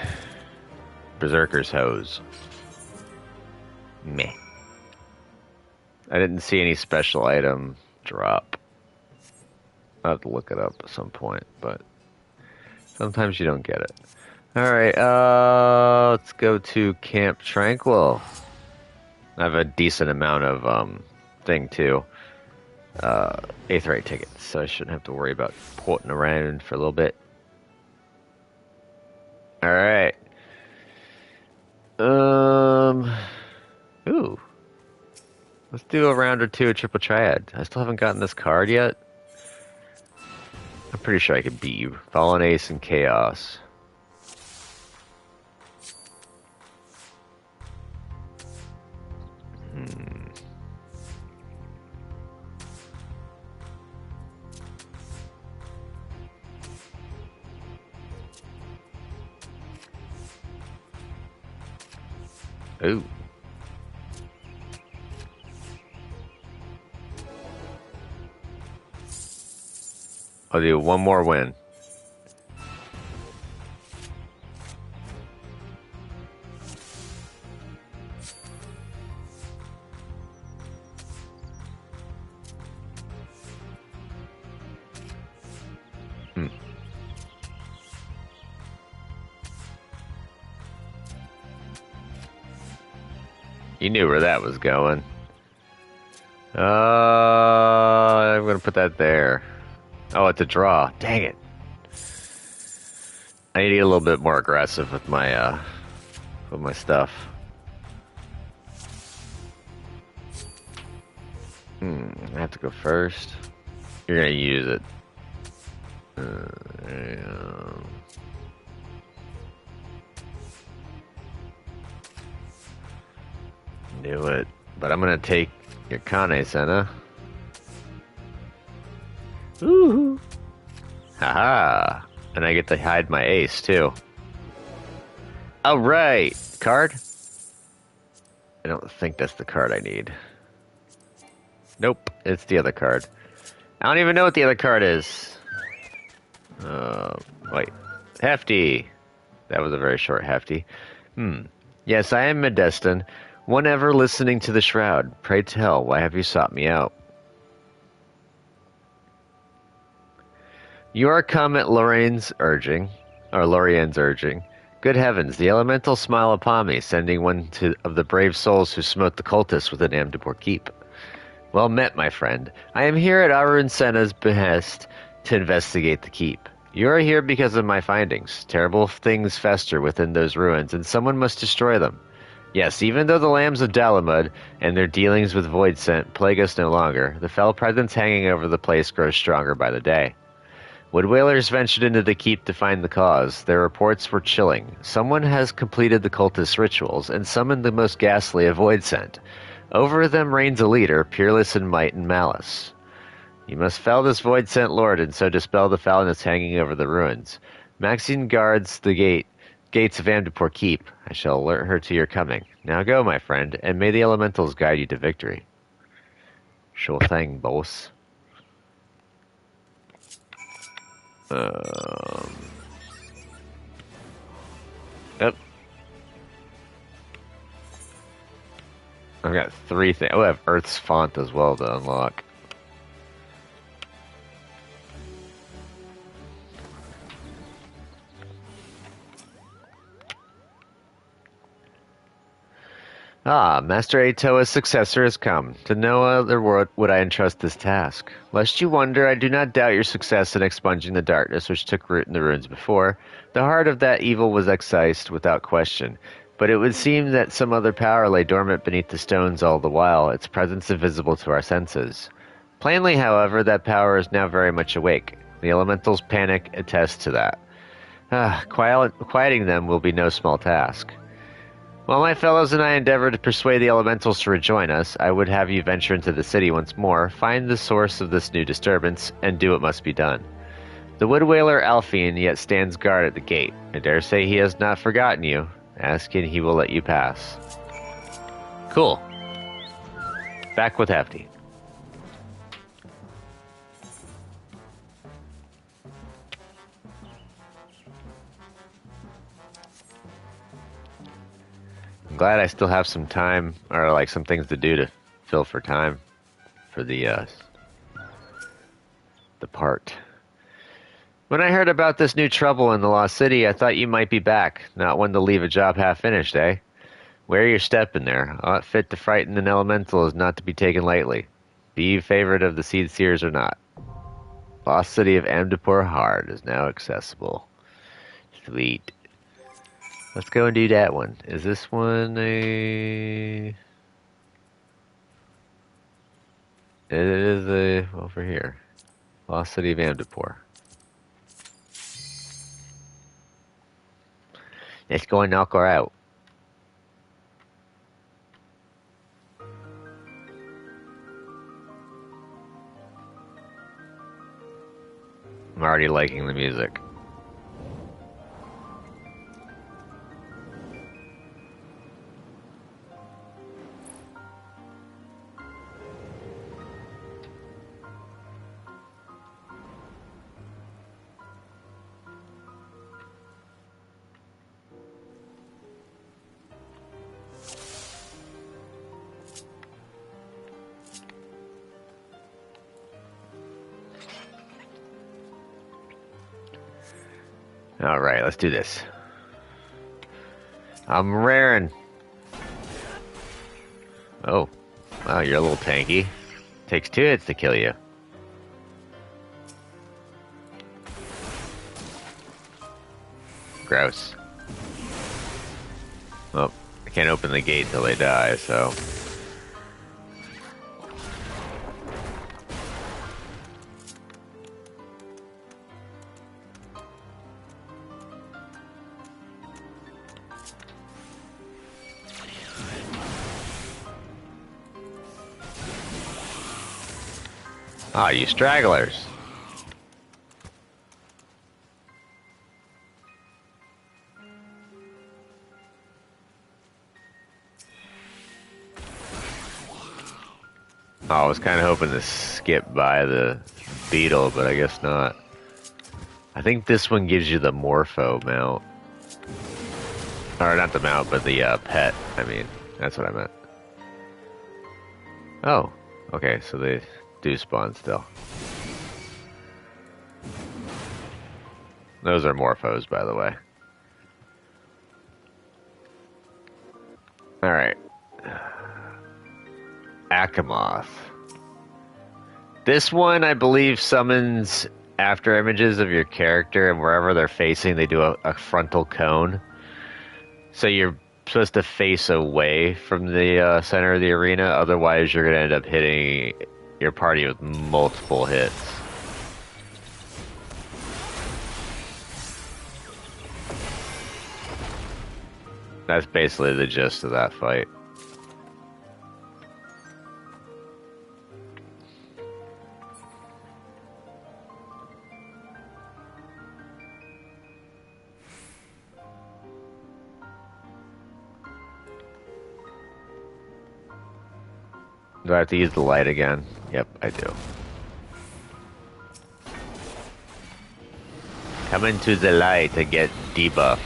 Berserker's hose. Meh. I didn't see any special item drop. I'll have to look it up at some point, but sometimes you don't get it. Alright, let's go to Camp Tranquil. I have a decent amount of, thing too. 8th rate tickets, so I shouldn't have to worry about porting around for a little bit. Alright. Ooh. Let's do a round or two of Triple Triad. I still haven't gotten this card yet. I'm pretty sure I could beat you. Fallen Ace and Chaos. Ooh. I'll do one more win. You knew where that was going. I'm gonna put that there. Oh, it's a draw. Dang it. I need to get a little bit more aggressive with my stuff. I have to go first. You're gonna use it. Knew it. But I'm gonna take your Kane Senna. Ooh. Haha. And I get to hide my ace, too. Alright. Card? I don't think that's the card I need. Nope. It's the other card. I don't even know what the other card is. Wait. Hefty. That was a very short hefty. Yes, I am Modestin. One ever listening to the shroud. Pray tell, why have you sought me out? You are come at Lorien's urging. Good heavens, the elementals smile upon me, sending one of the brave souls who smote the cultists within Amdapor Keep. Well met, my friend. I am here at Arun Senna's behest to investigate the keep. You are here because of my findings. Terrible things fester within those ruins, and someone must destroy them. Yes, even though the lambs of Dalamud and their dealings with Void Scent plague us no longer, the fell presence hanging over the place grows stronger by the day. Wood Whalers ventured into the keep to find the cause. Their reports were chilling. Someone has completed the cultist rituals and summoned the most ghastly of Void Scent. Over them reigns a leader, peerless in might and malice. You must fell this Void Scent Lord and so dispel the foulness hanging over the ruins. Maxine guards the gates of Amdapor Keep. I shall alert her to your coming. Now go, my friend, and may the elementals guide you to victory. Sure thing, boss. Yep. I've got 3 things. Oh, I have Earth's Font as well to unlock. Ah, Master Atoa's successor has come. To no other word would I entrust this task. Lest you wonder, I do not doubt your success in expunging the darkness which took root in the ruins before. The heart of that evil was excised without question. But it would seem that some other power lay dormant beneath the stones all the while, its presence invisible to our senses. Plainly, however, that power is now very much awake. The elementals' panic attests to that. Quieting them will be no small task. While my fellows and I endeavor to persuade the elementals to rejoin us, I would have you venture into the city once more, find the source of this new disturbance, and do what must be done. The wood whaler Alphion yet stands guard at the gate. I dare say he has not forgotten you. Ask and he will let you pass. Cool. Back with Hefty. I'm glad I still have some time, or like some things to do to fill for time for the part. When I heard about this new trouble in the Lost City, I thought you might be back, not one to leave a job half-finished, eh? Where you're stepping there. Aught fit to frighten an elemental is not to be taken lightly. Be you favorite of the Seed Seers or not. Lost City of Amdapor Hard is now accessible. Sweet. Let's go and do that one. Is this one a... It is a... over here. Lost City of Amdapor. Let's go and knock her out. I'm already liking the music. Alright, let's do this. I'm raring. Oh. Wow, you're a little tanky. Takes 2 hits to kill you. Gross. Well, I can't open the gate till they die, so... Ah, you stragglers. Oh, I was kind of hoping to skip by the beetle, but I guess not. I think this one gives you the Morpho mount. Or not the mount, but the pet. I mean, that's what I meant. Oh, okay, so they do spawn still. Those are Morphos, by the way. Alright. Akamoth. This one, I believe, summons after images of your character, and wherever they're facing, they do a frontal cone. So you're supposed to face away from the center of the arena, otherwise you're going to end up hitting your party with multiple hits. That's basically the gist of that fight. Do I have to use the light again? Yep, I do. Come into the light to get debuffed.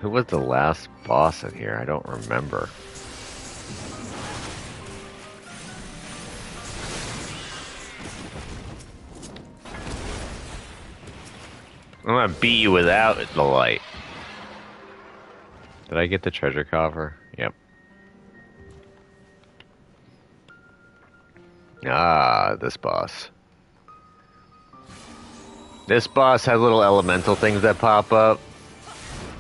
Who was the last boss in here? I don't remember. I'm gonna beat you without the light. Did I get the treasure coffer? Yep. Ah, this boss. This boss has little elemental things that pop up.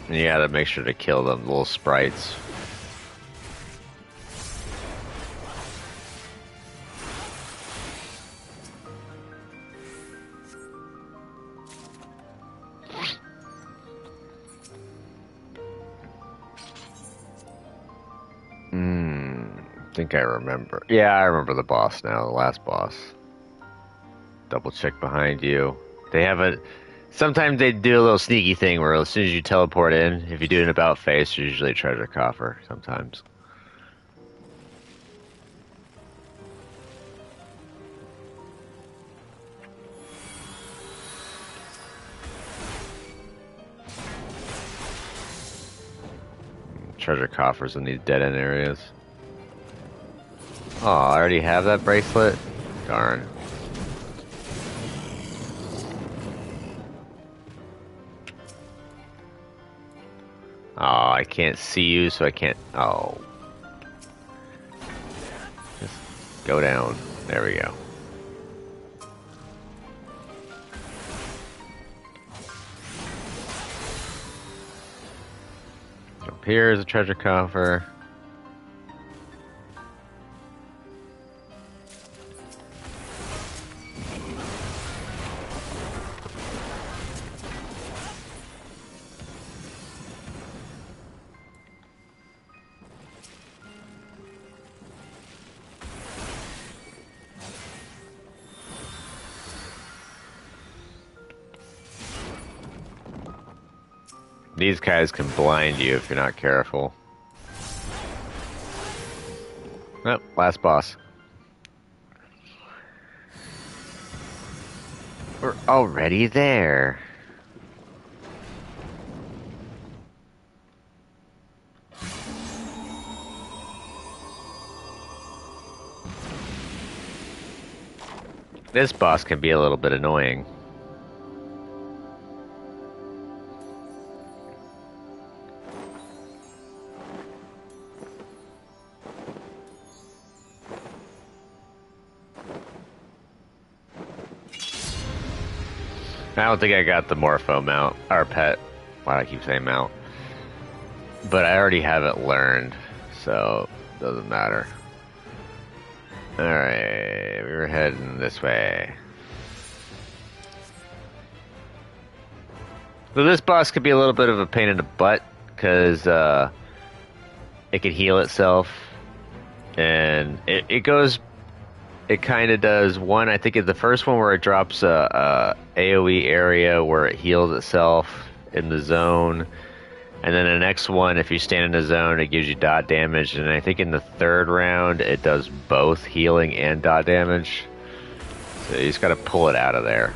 And you gotta make sure to kill them, little sprites. I think I remember. Yeah, I remember the boss now, the last boss. Double check behind you. They have a... Sometimes they do a little sneaky thing where as soon as you teleport in, if you do an about face, there's usually a treasure coffer sometimes. Treasure coffers in these dead end areas. Oh, I already have that bracelet? Darn. Oh, I can't see you, so I can't... Oh. Just go down. There we go. Up here is a treasure coffer. These guys can blind you if you're not careful. Oh, last boss. We're already there. This boss can be a little bit annoying. I don't think I got the Morpho mount, or pet. Why do I keep saying mount? But I already have it learned, so it doesn't matter. Alright, we were heading this way. So this boss could be a little bit of a pain in the butt, because it can heal itself. And it kind of does one, I think it's the first one where it drops a AoE area where it heals itself in the zone. And then the next one, if you stand in the zone, it gives you dot damage. And I think in the third round, it does both healing and dot damage. So you just gotta pull it out of there.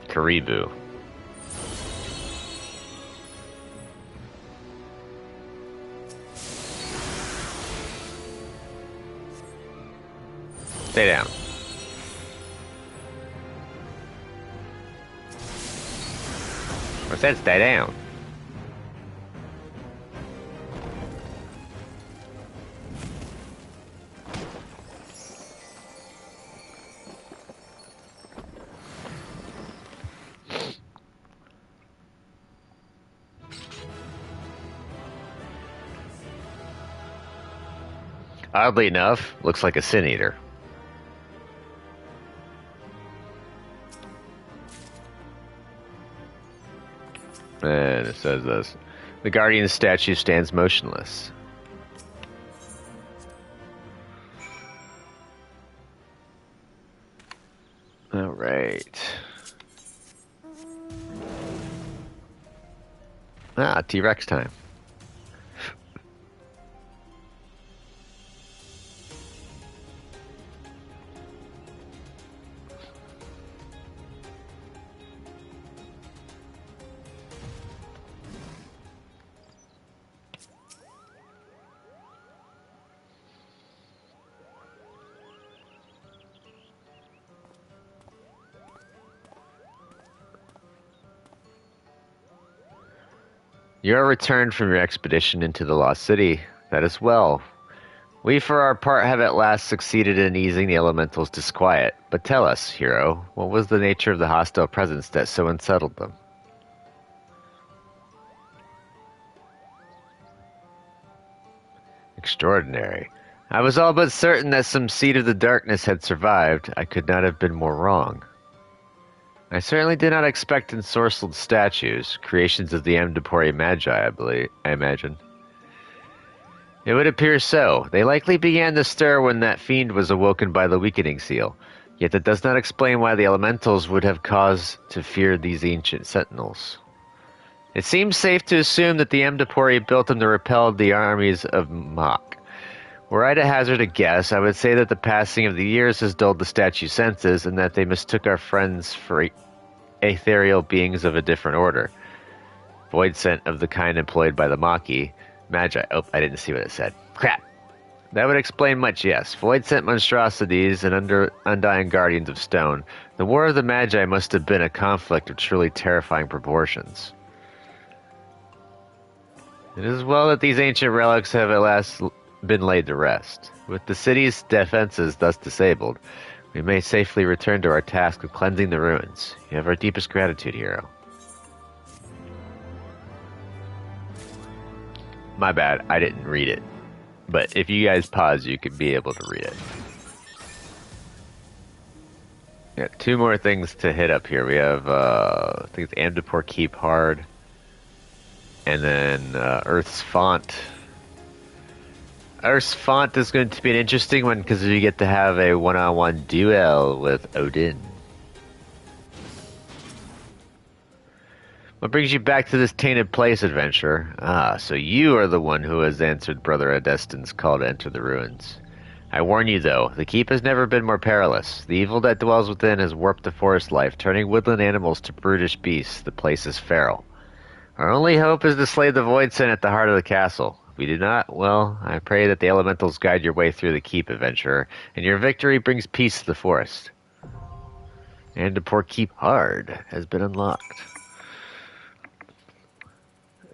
Karibu. Stay down. I said stay down. Oddly enough, looks like a Sin Eater. And it says this. The Guardian statue stands motionless. Alright. Ah, T-Rex time. You are returned from your expedition into the Lost City. That is well. We, for our part, have at last succeeded in easing the elemental's disquiet. But tell us, hero, what was the nature of the hostile presence that so unsettled them? Extraordinary. I was all but certain that some seed of the darkness had survived. I could not have been more wrong. I certainly did not expect ensorcelled statues, creations of the Amdapori Magi, I imagine. It would appear so. They likely began to stir when that fiend was awoken by the weakening seal. Yet that does not explain why the elementals would have cause to fear these ancient sentinels. It seems safe to assume that the Amdapori built them to repel the armies of Mach. Were I to hazard a guess, I would say that the passing of the years has dulled the statue's senses, and that they mistook our friends for ethereal beings of a different order. Void scent of the kind employed by the Maki. Magi. Oh, I didn't see what it said. Crap. That would explain much, yes. Void scent monstrosities and undying guardians of stone. The war of the Magi must have been a conflict of truly terrifying proportions. It is well that these ancient relics have at last been laid to rest. With the city's defenses thus disabled, we may safely return to our task of cleansing the ruins. You have our deepest gratitude, hero. My bad, I didn't read it. But if you guys pause, you could be able to read it. Got two more things to hit up here. We have, I think it's Amdapor Keep Hard. And then Earth's Font. Earth's Font is going to be an interesting one because we get to have a one-on-one duel with Odin. What brings you back to this tainted place, adventurer? Ah, so you are the one who has answered Brother Adestin's call to enter the ruins. I warn you, though, the keep has never been more perilous. The evil that dwells within has warped the forest life, turning woodland animals to brutish beasts. The place is feral. Our only hope is to slay the Void Sin at the heart of the castle. If we do not, well, I pray that the elementals guide your way through the keep, adventurer, and your victory brings peace to the forest. Amdapor Keep Hard has been unlocked.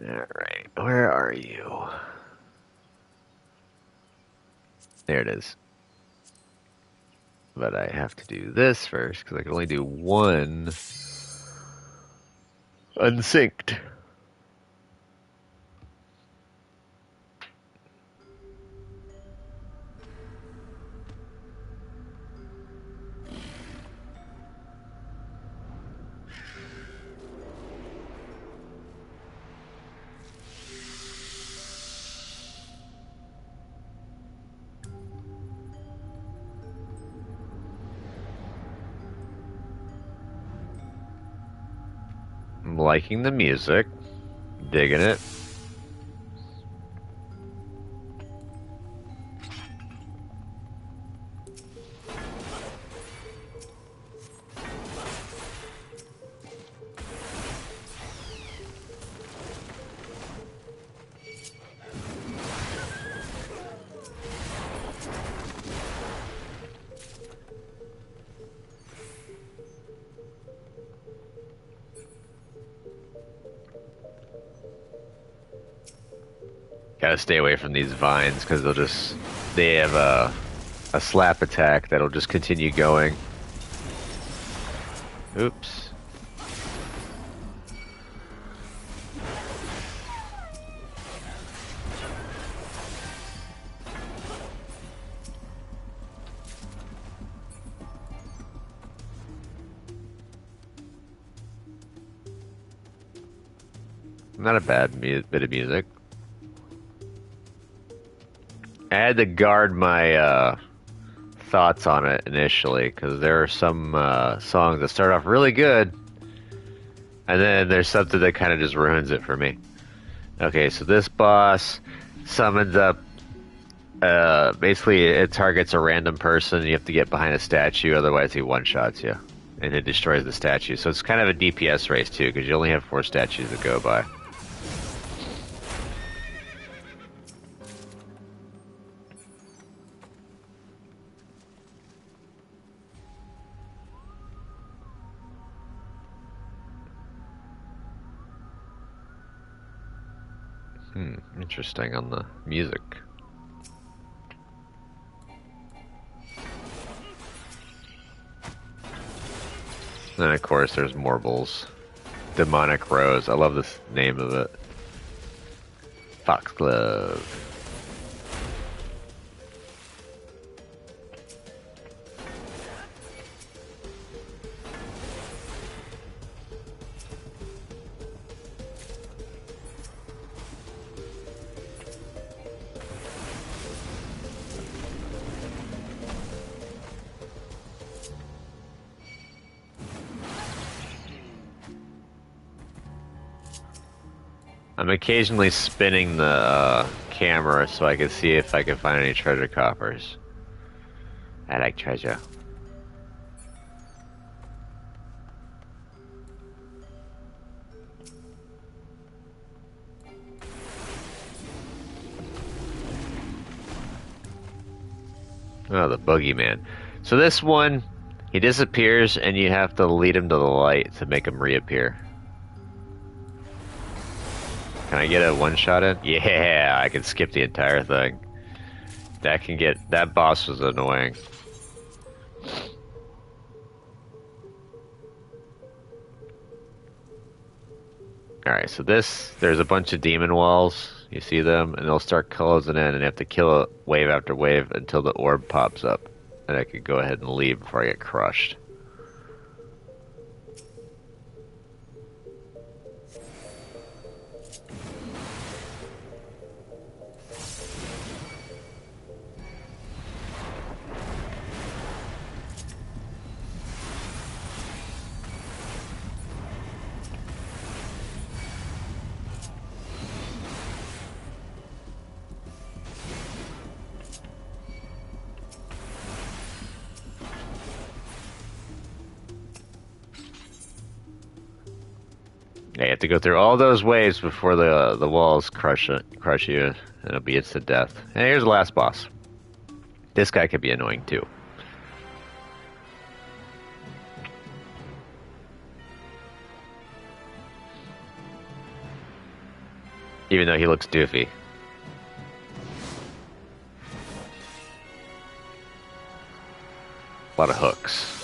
Alright, where are you? There it is. But I have to do this first, because I can only do one unsynced. I'm liking the music, digging it. Gotta stay away from these vines because they have a slap attack that'll just continue going. Oops. Not a bad bit of music. I had to guard my thoughts on it initially because there are some songs that start off really good, and then there's something that kind of just ruins it for me. Okay, so this boss summons up. Basically, it targets a random person. You have to get behind a statue, otherwise he one-shots you, and it destroys the statue. So it's kind of a DPS race too, because you only have 4 statues to go by. Interesting on the music. And of course there's Morble's Demonic Rose. I love this name of it. Foxglove. I'm occasionally spinning the camera so I can see if I can find any treasure coffers. I like treasure. Oh, the boogeyman. So this one, he disappears and you have to lead him to the light to make him reappear. Can I get a one-shot in? Yeah, I can skip the entire thing. That boss was annoying. Alright, so there's a bunch of demon walls. You see them? And they'll start closing in and you have to kill it wave after wave until the orb pops up. And I can go ahead and leave before I get crushed. Yeah, you have to go through all those waves before the walls crush you, and it'll be instant death. And here's the last boss. This guy could be annoying too. Even though he looks doofy. A lot of hooks.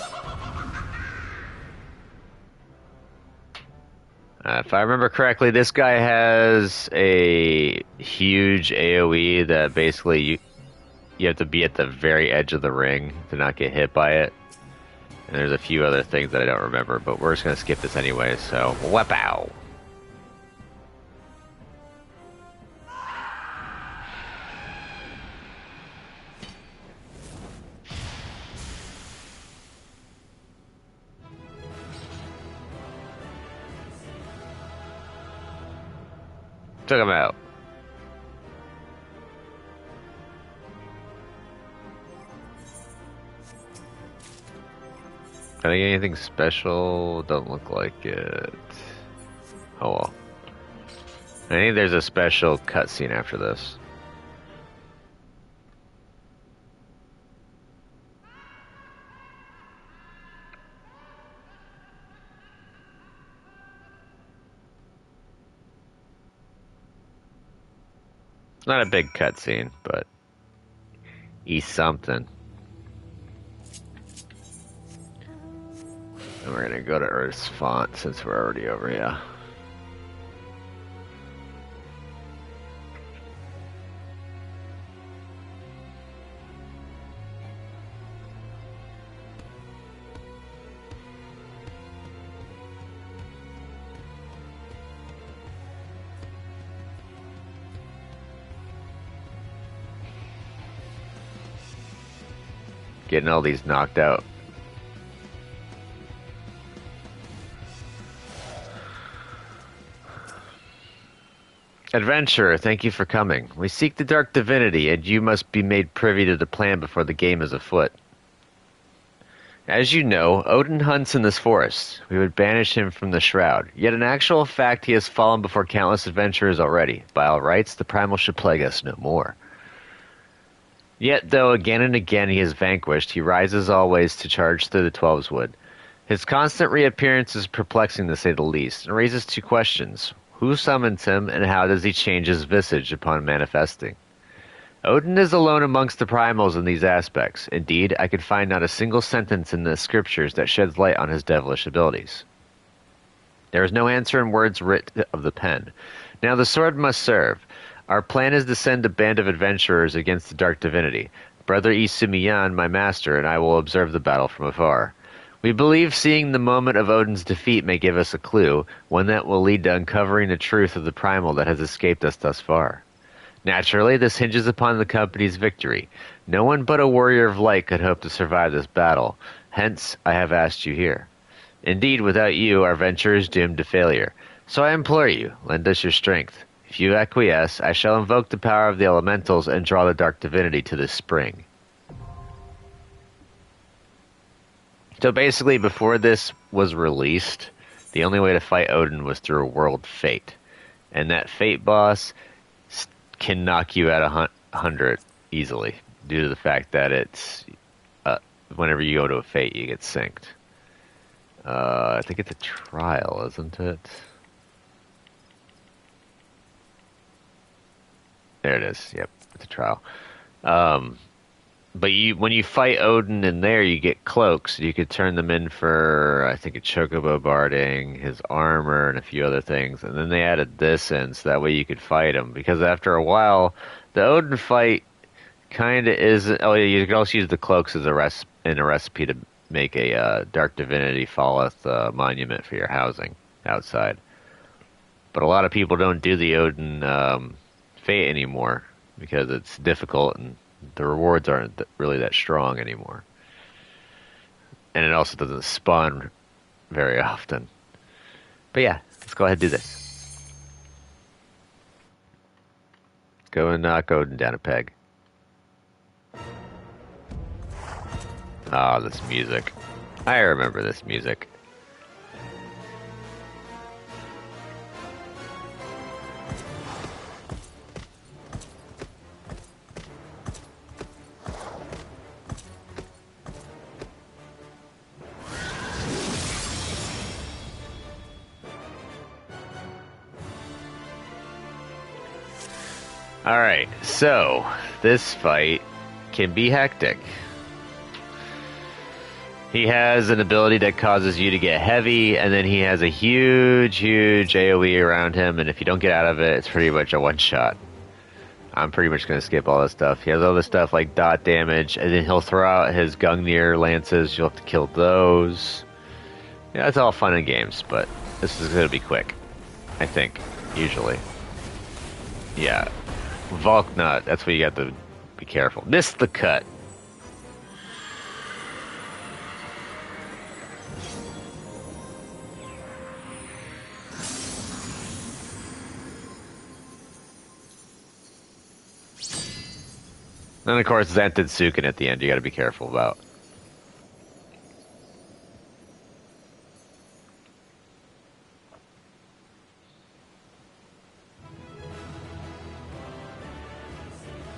If I remember correctly, this guy has a huge AoE that basically you have to be at the very edge of the ring to not get hit by it. And there's a few other things that I don't remember, but we're just going to skip this anyway, so... Wepow! Took him out. Can I get anything special? Don't look like it. Oh well. I think there's a special cutscene after this. Not a big cutscene, but he's something. And we're gonna go to Earth's font since we're already over here. Getting all these knocked out. Adventurer, thank you for coming. We seek the dark divinity, and you must be made privy to the plan before the game is afoot. As you know, Odin hunts in this forest. We would banish him from the shroud. Yet in actual fact he has fallen before countless adventurers already. By all rights, the primal should plague us no more. Yet, though again and again he is vanquished, he rises always to charge through the Twelves Wood. His constant reappearance is perplexing to say the least, and raises two questions. Who summons him, and how does he change his visage upon manifesting? Odin is alone amongst the primals in these aspects. Indeed, I could find not a single sentence in the scriptures that sheds light on his devilish abilities. There is no answer in words writ of the pen. Now the sword must serve. Our plan is to send a band of adventurers against the dark divinity. Brother Isumiyan, my master, and I will observe the battle from afar. We believe seeing the moment of Odin's defeat may give us a clue, one that will lead to uncovering the truth of the primal that has escaped us thus far. Naturally, this hinges upon the company's victory. No one but a warrior of light could hope to survive this battle. Hence, I have asked you here. Indeed, without you, our venture is doomed to failure. So I implore you, lend us your strength. If you acquiesce, I shall invoke the power of the elementals and draw the dark divinity to this spring. So basically, before this was released, the only way to fight Odin was through a world fate. And that fate boss can knock you at 100 easily, due to the fact that it's, whenever you go to a fate, you get synced. I think it's a trial, isn't it? There it is. Yep, it's a trial. But when you fight Odin in there, you get cloaks. You could turn them in for, I think, a chocobo barding, his armor, and a few other things. And then they added this in, so that way you could fight him. Because after a while, the Odin fight kind of isn't... Oh, yeah, you can also use the cloaks as in a recipe to make a Dark Divinity Falleth monument for your housing outside. But a lot of people don't do the Odin... fate anymore because it's difficult and the rewards aren't really that strong anymore, and it also doesn't spawn very often. But yeah, let's go ahead and do this. Go and knock Odin down a peg. Ah, this music. I remember this music. Alright, so this fight can be hectic. He has an ability that causes you to get heavy, and then he has a huge, huge AoE around him, and if you don't get out of it, it's pretty much a one-shot. I'm pretty much going to skip all this stuff. He has other stuff like dot damage, and then he'll throw out his Gungnir lances. You'll have to kill those. Yeah, it's all fun and games, but this is going to be quick. I think, usually. Yeah. Volknut, that's where you got to be careful. Missed the cut. And of course, Zantedsuken at the end, you gotta be careful about.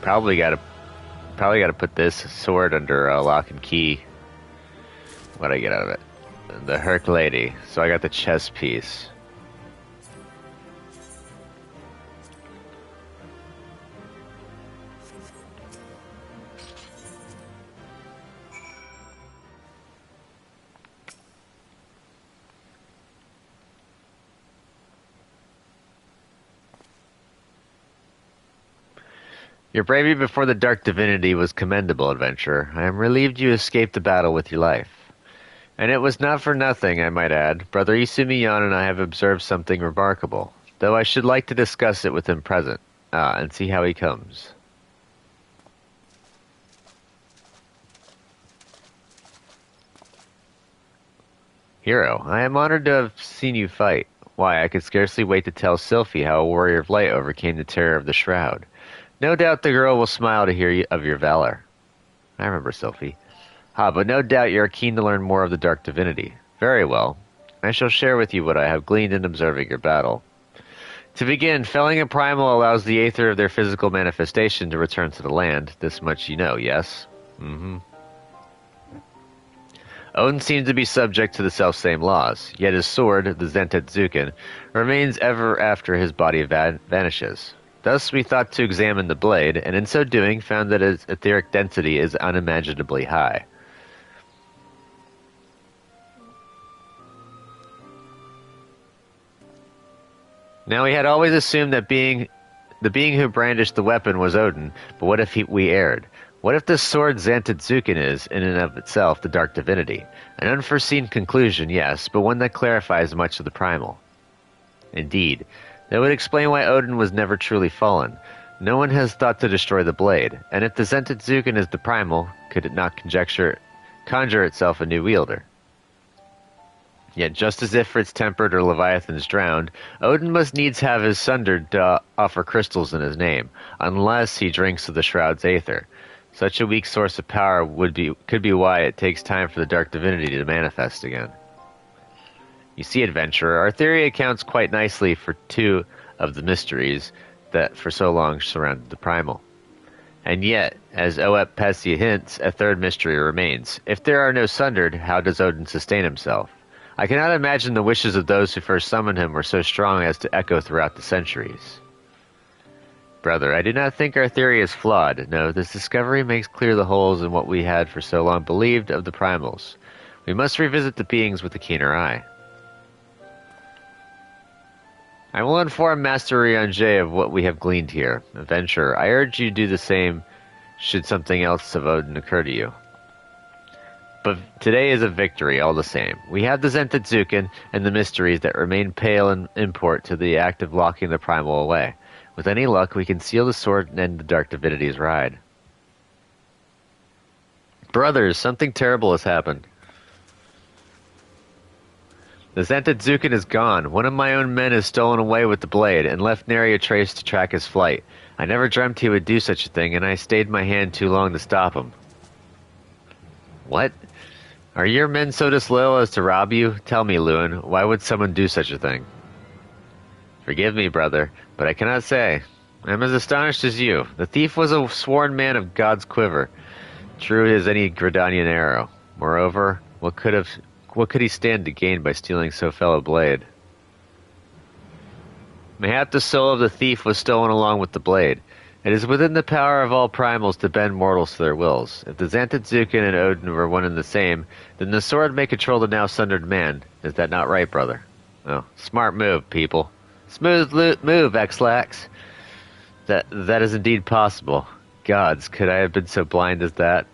Probably gotta put this sword under lock and key. What'd I get out of it? The Herc Lady. So I got the chess piece. Your bravery before the Dark Divinity was commendable, adventurer. I am relieved you escaped the battle with your life. And it was not for nothing, I might add. Brother Isumiyan and I have observed something remarkable, though I should like to discuss it with him present, and see how he comes. Hero, I am honored to have seen you fight. Why, I could scarcely wait to tell Sylphie how a warrior of light overcame the terror of the Shroud. No doubt the girl will smile to hear of your valor. I remember Sylphie. But no doubt you are keen to learn more of the Dark Divinity. Very well. I shall share with you what I have gleaned in observing your battle. To begin, felling a primal allows the aether of their physical manifestation to return to the land. This much you know, yes? Mm-hmm. Odin seems to be subject to the selfsame laws, yet his sword, the Zentedzuken, remains ever after his body vanishes. Thus we thought to examine the blade, and in so doing found that its etheric density is unimaginably high. Now we had always assumed that the being who brandished the weapon was Odin, but what if we erred? What if this sword Zantedzuken is, in and of itself, the Dark Divinity? An unforeseen conclusion, yes, but one that clarifies much of the primal. Indeed, that would explain why Odin was never truly fallen. No one has thought to destroy the blade, and if the Zentedzuken is the primal, could it not conjure itself a new wielder? Yet just as if it's tempered or Leviathan's drowned, Odin must needs have his sundered to offer crystals in his name, unless he drinks of the Shroud's aether. Such a weak source of power could be why it takes time for the Dark Divinity to manifest again. You see, adventurer, our theory accounts quite nicely for two of the mysteries that for so long surrounded the primal. And yet, as Oep Pessia hints, a third mystery remains. If there are no sundered, how does Odin sustain himself? I cannot imagine the wishes of those who first summoned him were so strong as to echo throughout the centuries. Brother, I do not think our theory is flawed. No, this discovery makes clear the holes in what we had for so long believed of the primals. We must revisit the beings with a keener eye. I will inform Master Rianjay of what we have gleaned here. Adventurer, I urge you to do the same should something else of Odin occur to you. But today is a victory all the same. We have the Zentedzuken and the mysteries that remain pale in import to the act of locking the primal away. With any luck, we can seal the sword and end the Dark Divinity's ride. Brothers, something terrible has happened. The Zentedzuken is gone. One of my own men has stolen away with the blade and left nary a trace to track his flight. I never dreamt he would do such a thing, and I stayed my hand too long to stop him. What? Are your men so disloyal as to rob you? Tell me, Lewin, why would someone do such a thing? Forgive me, brother, but I cannot say. I am as astonished as you. The thief was a sworn man of God's quiver, true as any Gridanian arrow. Moreover, what could he stand to gain by stealing so fell a blade? Mayhap the soul of the thief was stolen along with the blade. It is within the power of all primals to bend mortals to their wills. If the Xantatsuken and Odin were one and the same, then the sword may control the now sundered man. Is that not right, brother? Oh, smart move, people. Smooth move, X-Lax. That is indeed possible. Gods, could I have been so blind as that?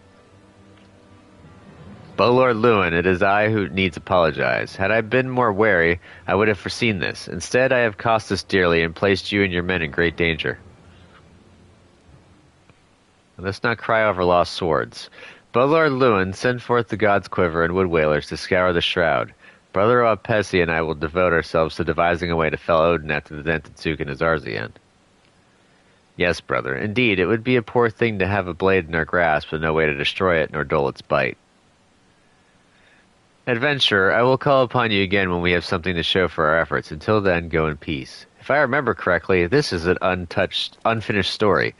Lord Lewin, it is I who needs apologize. Had I been more wary, I would have foreseen this. Instead, I have cost us dearly and placed you and your men in great danger. Let's not cry over lost swords. Lord Lewin, send forth the god's quiver and wood wailers to scour the shroud. Brother Opesi and I will devote ourselves to devising a way to fell Odin after the Xantatsuken is Arzian. Yes, brother. Indeed, it would be a poor thing to have a blade in our grasp with no way to destroy it nor dull its bite. Adventurer, I will call upon you again when we have something to show for our efforts. Until then, go in peace. If I remember correctly, this is an unfinished story.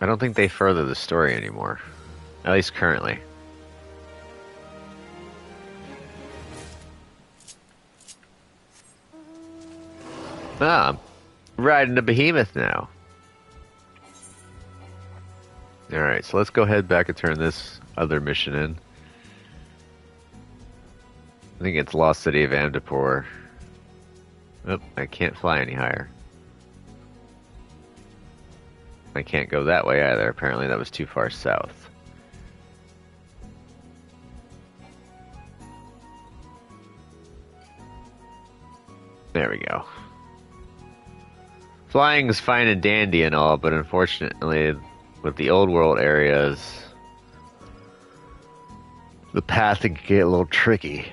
I don't think they further the story anymore. At least currently. Ah, I'm riding a behemoth now. Alright, so let's go head back and turn this other mission in. I think it's Lost City of Amdapur. Oh, I can't fly any higher. I can't go that way either. Apparently that was too far south. There we go. Flying is fine and dandy and all, but unfortunately, with the old world areas, the path can get a little tricky.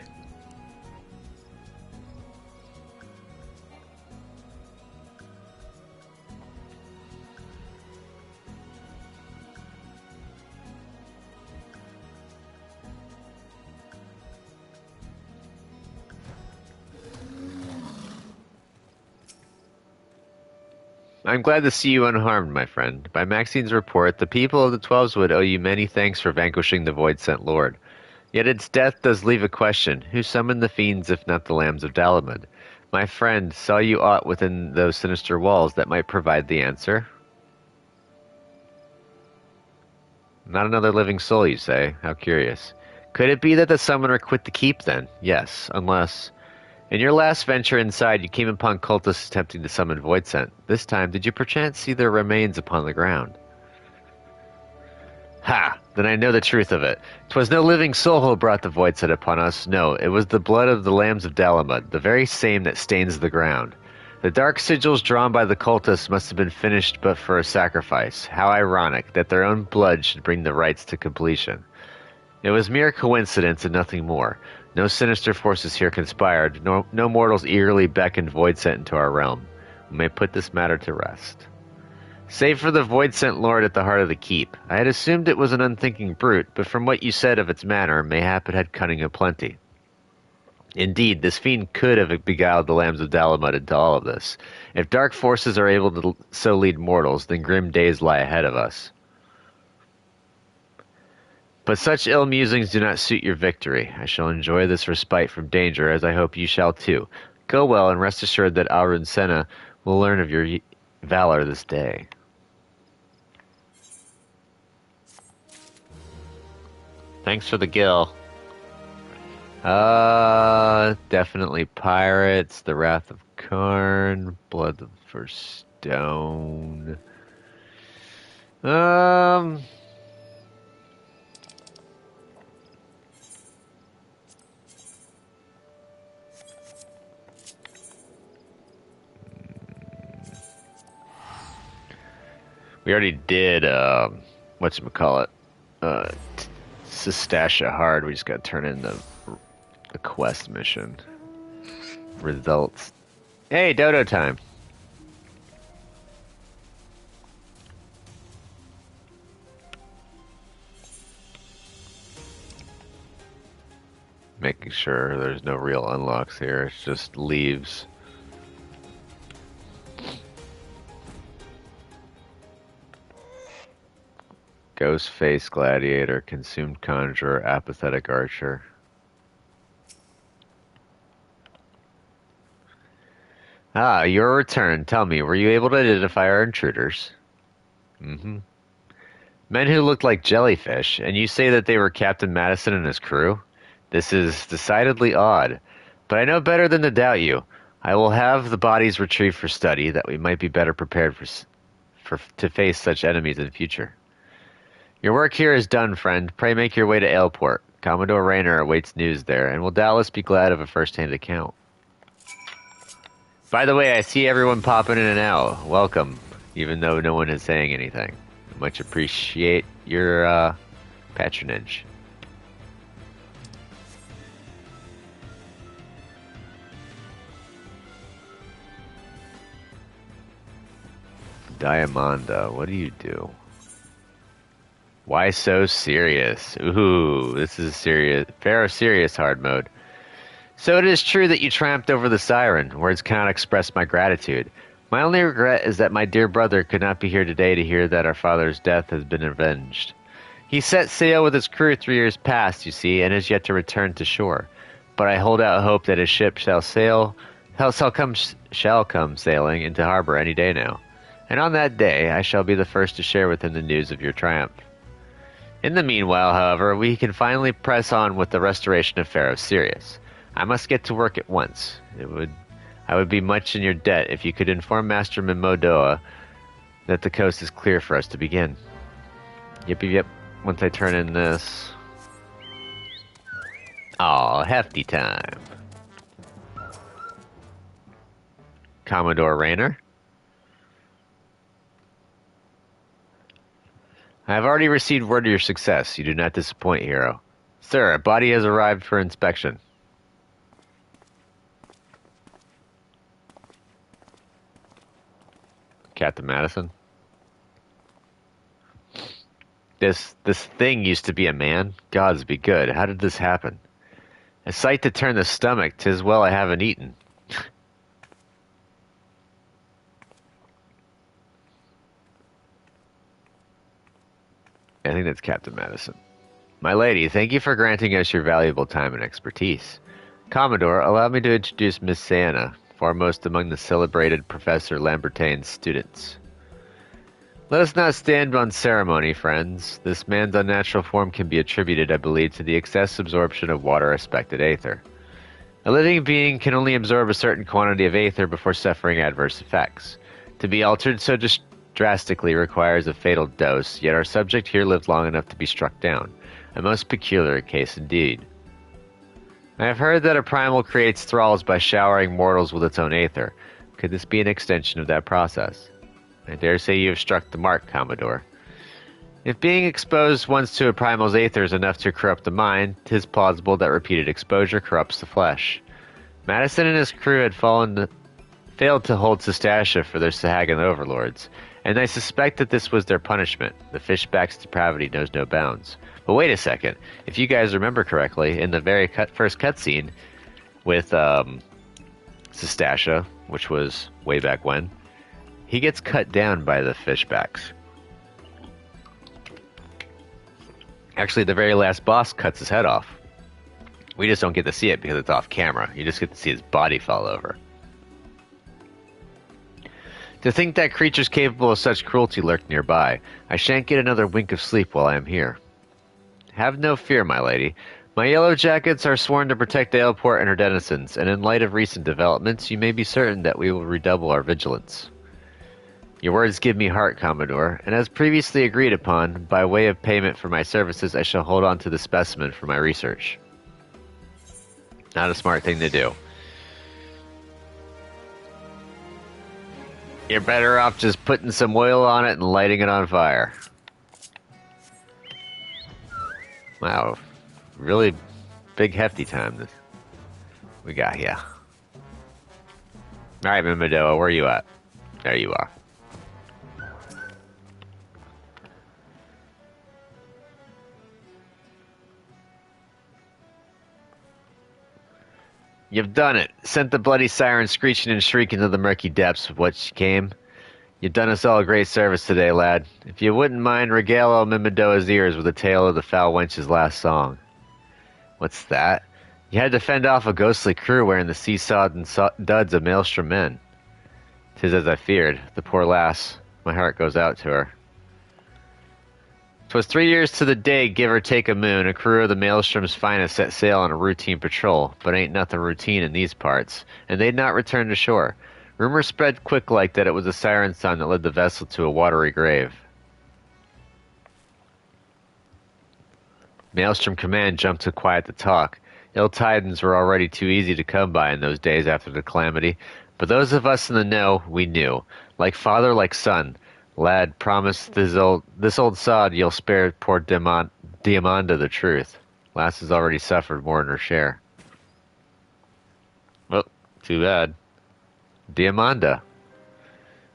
I'm glad to see you unharmed, my friend. By Maxine's report, the people of the Twelves would owe you many thanks for vanquishing the Void-Sent Lord. Yet its death does leave a question. Who summoned the fiends if not the Lambs of Dalamud? My friend, saw you aught within those sinister walls that might provide the answer? Not another living soul, you say? How curious. Could it be that the summoner quit the keep, then? Yes, unless... In your last venture inside, you came upon cultists attempting to summon Voidsent. This time, did you perchance see their remains upon the ground? Ha! Then I know the truth of it. 'Twas no living soul who brought the Voidsent upon us. No, it was the blood of the Lambs of Dalamud, the very same that stains the ground. The dark sigils drawn by the cultists must have been finished but for a sacrifice. How ironic, that their own blood should bring the rites to completion. It was mere coincidence and nothing more. No sinister forces here conspired. No mortals eagerly beckoned Voidsent into our realm. We may put this matter to rest. Save for the Voidsent Lord at the heart of the keep. I had assumed it was an unthinking brute, but from what you said of its manner, mayhap it had cunning aplenty. Indeed, this fiend could have beguiled the Lambs of Dalamud into all of this. If dark forces are able to so lead mortals, then grim days lie ahead of us. But such ill musings do not suit your victory. I shall enjoy this respite from danger, as I hope you shall too. Go well, and rest assured that Arun Senna will learn of your valor this day. Thanks for the gill. Definitely pirates, the Wrath of Karn, Blood of the First Stone. We already did, whatchamacallit, Sestasha Hard. We just gotta turn in the quest mission. Results. Hey, dodo time. Making sure there's no real unlocks here. It's just leaves. Ghost Face Gladiator, Consumed Conjurer, Apathetic Archer. Ah, your return. Tell me, were you able to identify our intruders? Mm-hmm. Men who looked like jellyfish, and you say that they were Captain Madison and his crew? This is decidedly odd, but I know better than to doubt you. I will have the bodies retrieved for study, that we might be better prepared to face such enemies in future. Your work here is done, friend. Pray make your way to Aleport. Commodore Rayner awaits news there, and will doubtless be glad of a first-hand account. By the way, I see everyone popping in and out. Welcome, even though no one is saying anything. Much appreciate your patronage. Diamanda, what do you do? Why so serious? Ooh, this is serious. Pharaoh serious hard mode. So it is true that you triumphed over the siren. Words cannot express my gratitude. My only regret is that my dear brother could not be here today to hear that our father's death has been avenged. He set sail with his crew 3 years past, you see, and is yet to return to shore. But I hold out hope that his ship shall come sailing into harbor any day now. And on that day I shall be the first to share with him the news of your triumph. In the meanwhile, however, we can finally press on with the restoration of Pharaoh Sirius. I must get to work at once. I would be much in your debt if you could inform Master Mimodoa that the coast is clear for us to begin. Yep. Once I turn in this... Aw, hefty time. Commodore Rayner? I have already received word of your success. You do not disappoint, hero. Sir, a body has arrived for inspection. Captain Madison? This thing used to be a man? Gods be good. How did this happen? A sight to turn the stomach. 'Tis well I haven't eaten. I think that's Captain Madison. My lady, thank you for granting us your valuable time and expertise. Commodore, allow me to introduce Miss Santa, foremost among the celebrated Professor Lambertain's students. Let us not stand on ceremony, friends. This man's unnatural form can be attributed, I believe, to the excess absorption of water-aspected aether. A living being can only absorb a certain quantity of aether before suffering adverse effects. To be altered so drastically requires a fatal dose, yet our subject here lived long enough to be struck down. A most peculiar case indeed. I have heard that a primal creates thralls by showering mortals with its own aether. Could this be an extension of that process? I dare say you have struck the mark, Commodore. If being exposed once to a primal's aether is enough to corrupt the mind, 'tis plausible that repeated exposure corrupts the flesh. Madison and his crew had failed to hold Sestasha for their Sahagan overlords, and I suspect that this was their punishment. The fishback's depravity knows no bounds. But wait a second. If you guys remember correctly, in the very first cutscene with Sestasha, which was way back when, he gets cut down by the fishbacks. Actually, the very last boss cuts his head off. We just don't get to see it because it's off camera. You just get to see his body fall over. To think that creatures capable of such cruelty lurk nearby, I shan't get another wink of sleep while I am here. Have no fear, my lady. My yellow jackets are sworn to protect Aleport and her denizens, and in light of recent developments, you may be certain that we will redouble our vigilance. Your words give me heart, Commodore, and as previously agreed upon, by way of payment for my services, I shall hold on to the specimen for my research. Not a smart thing to do. You're better off just putting some oil on it and lighting it on fire. Wow, really big hefty time this we got here. Alright, Mimodoa, where are you at? There you are. You've done it. Sent the bloody siren screeching and shrieking to the murky depths of what she came. You've done us all a great service today, lad. If you wouldn't mind, regale old Mimodoa's ears with a tale of the foul wench's last song. What's that? You had to fend off a ghostly crew wearing the seesawed and duds of maelstrom men. 'Tis as I feared. The poor lass. My heart goes out to her. 'Twas 3 years to the day, give or take a moon, a crew of the Maelstrom's finest set sail on a routine patrol, but ain't nothing routine in these parts, and they'd not return to shore. Rumor spread quick like that it was a siren song that led the vessel to a watery grave. Maelstrom Command jumped to quiet the talk. Ill tidings were already too easy to come by in those days after the calamity, but those of us in the know, we knew. Like father, like son. Lad, promise this old sod you'll spare poor Diamanda the truth. Lass has already suffered more than her share. Well, too bad. Diamanda.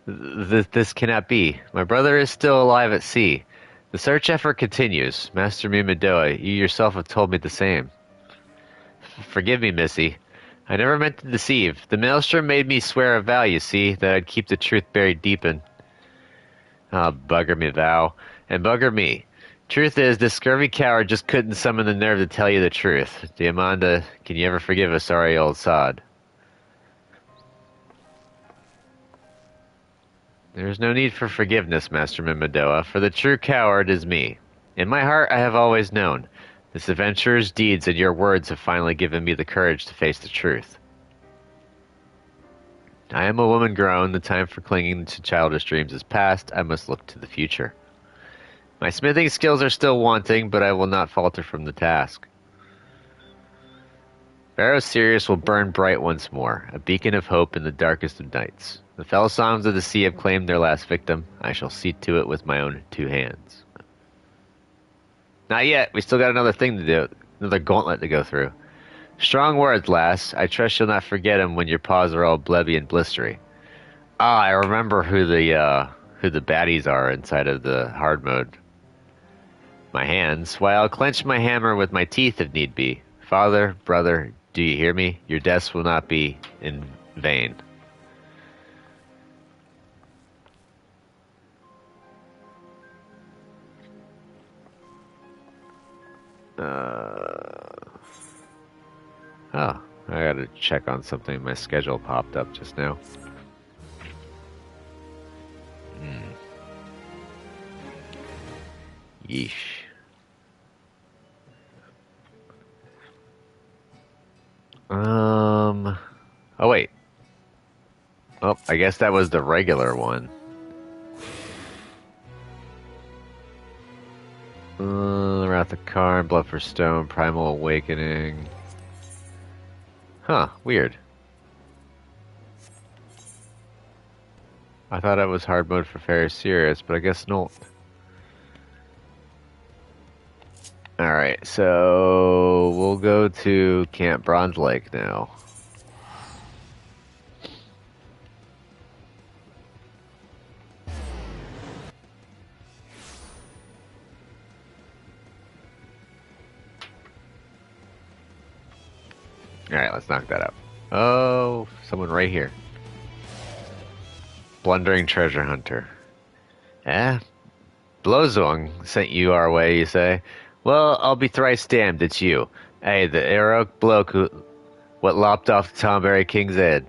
This cannot be. My brother is still alive at sea. The search effort continues. Master Mimadoa, you yourself have told me the same. Forgive me, Missy. I never meant to deceive. The Maelstrom made me swear a vow, you see, that I'd keep the truth buried deep in... Ah, bugger me, vow. And bugger me. Truth is, this scurvy coward just couldn't summon the nerve to tell you the truth. Diamanda, can you ever forgive a sorry old sod? There is no need for forgiveness, Master Mimadoa, for the true coward is me. In my heart I have always known. This adventurer's deeds and your words have finally given me the courage to face the truth. I am a woman grown. The time for clinging to childish dreams is past. I must look to the future. My smithing skills are still wanting, but I will not falter from the task. Pharaoh Sirius will burn bright once more, a beacon of hope in the darkest of nights. The fell songs of the sea have claimed their last victim. I shall see to it with my own 2 hands. Not yet. We still got another thing to do. Another gauntlet to go through. Strong words, lass. I trust you'll not forget 'em when your paws are all blebby and blistery. Ah, I remember who the baddies are inside of the hard mode. My hands. Why, I'll clench my hammer with my teeth if need be. Father, brother, do you hear me? Your deaths will not be in vain. Oh, I gotta check on something. My schedule popped up just now. Yeesh. Oh wait. Oh, I guess that was the regular one. Wrath of Karn, Blood for Stone, Primal Awakening. Huh, weird. I thought it was hard mode for Fair Sirius, but I guess not. Alright, so we'll go to Camp Bronze Lake now. Alright, let's knock that out. Oh, someone right here. Blundering treasure hunter. Blozong sent you our way, you say? Well, I'll be thrice damned, it's you. Hey, the heroic bloke what lopped off the Tomberry King's head.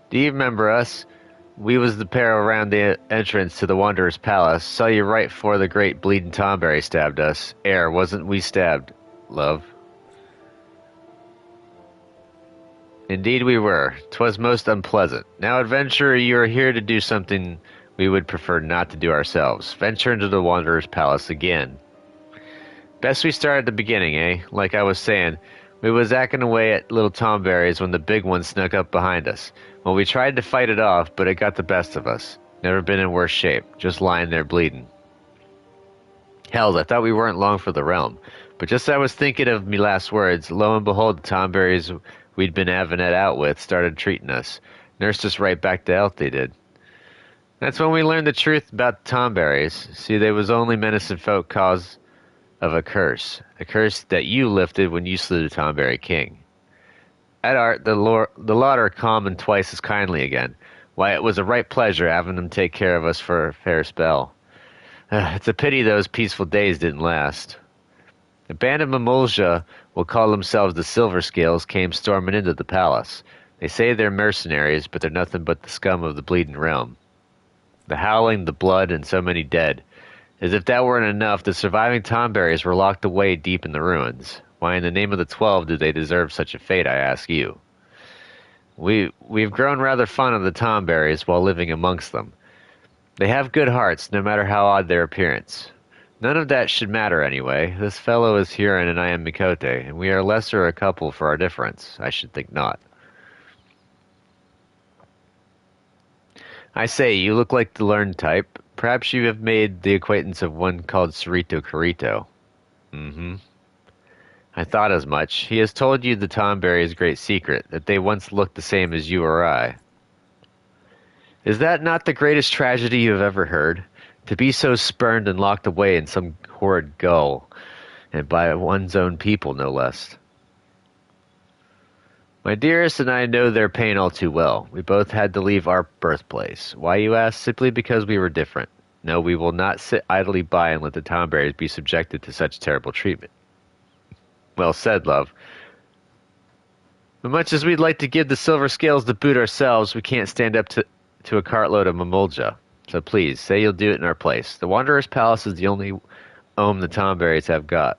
Do you remember us? We was the pair around the entrance to the Wanderer's Palace. Saw you right before the great bleeding Tomberry stabbed us. Wasn't we stabbed, love? Indeed we were. 'Twas most unpleasant. Now, adventurer, you are here to do something we would prefer not to do ourselves. Venture into the Wanderer's Palace again. Best we start at the beginning, eh? Like I was saying, we was acting away at little Tomberry's when the big one snuck up behind us. Well, we tried to fight it off, but it got the best of us. Never been in worse shape, just lying there bleeding. Hells, I thought we weren't long for the realm. But just as I was thinking of me last words, lo and behold, the Tomberry's we'd been having it out with started treating us. Nursed us right back to health, they did. That's when we learned the truth about the Tomberries. See, they was only menacing folk cause of a curse that you lifted when you slew the Tomberry King. At art, the lot are calm and twice as kindly again. Why, it was a right pleasure having them take care of us for a fair spell. It's a pity those peaceful days didn't last. A band of Mamulja will call themselves the Silver Scales came storming into the palace. They say they're mercenaries, but they're nothing but the scum of the bleeding realm. The howling, the blood, and so many dead. As if that weren't enough, the surviving Tomberries were locked away deep in the ruins. Why in the name of the 12 do they deserve such a fate, I ask you? We've grown rather fond of the Tomberries while living amongst them. They have good hearts, no matter how odd their appearance. None of that should matter anyway. This fellow is Huron and I am Mikote, and we are lesser a couple for our difference. I should think not. I say, you look like the learned type. Perhaps you have made the acquaintance of one called Cerrito Carrito. Mm-hmm. I thought as much. He has told you the Tomberry's great secret, that they once looked the same as you or I. Is that not the greatest tragedy you have ever heard? To be so spurned and locked away in some horrid gull, and by one's own people, no less. My dearest and I know their pain all too well. We both had to leave our birthplace. Why, you ask? Simply because we were different. No, we will not sit idly by and let the Tomberries be subjected to such terrible treatment. Well said, love. But much as we'd like to give the silver scales to boot ourselves, we can't stand up to a cartload of Mamulja. So please, say you'll do it in our place. The Wanderer's Palace is the only home the Tomberries have got.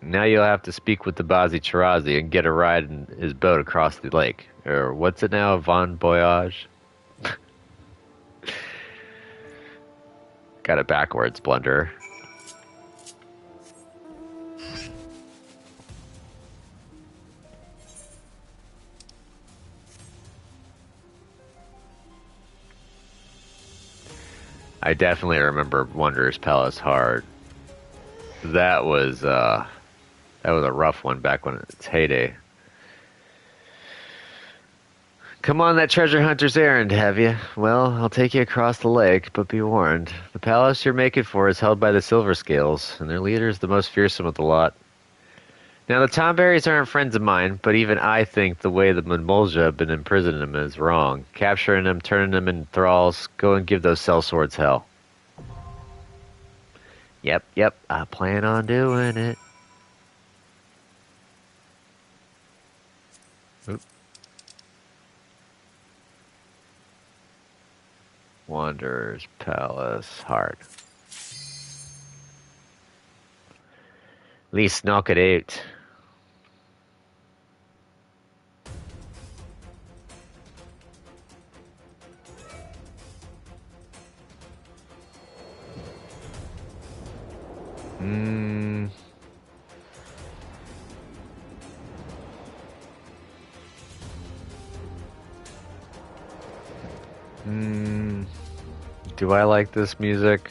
Now you'll have to speak with the Bazi Chirazi and get a ride in his boat across the lake. Or what's it now, Von Voyage? Got it backwards, Blunder. I definitely remember Wanderer's Palace hard. That was a rough one back when its heyday. Come on that treasure hunter's errand, have you? Well, I'll take you across the lake, but be warned. The palace you're making for is held by the Silver Scales, and their leader is the most fearsome of the lot. Now, the Tomberries aren't friends of mine, but even I think the way the Mamulja have been imprisoning them is wrong. Capturing them, turning them into thralls, go and give those sellswords hell. Yep, I plan on doing it. Oop. Wanderer's Palace, hard. At least knock it out. Do I like this music?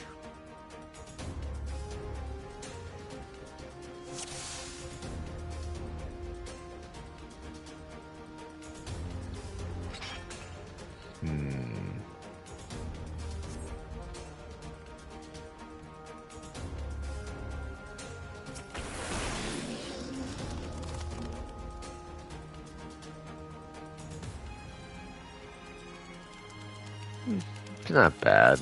It's not bad.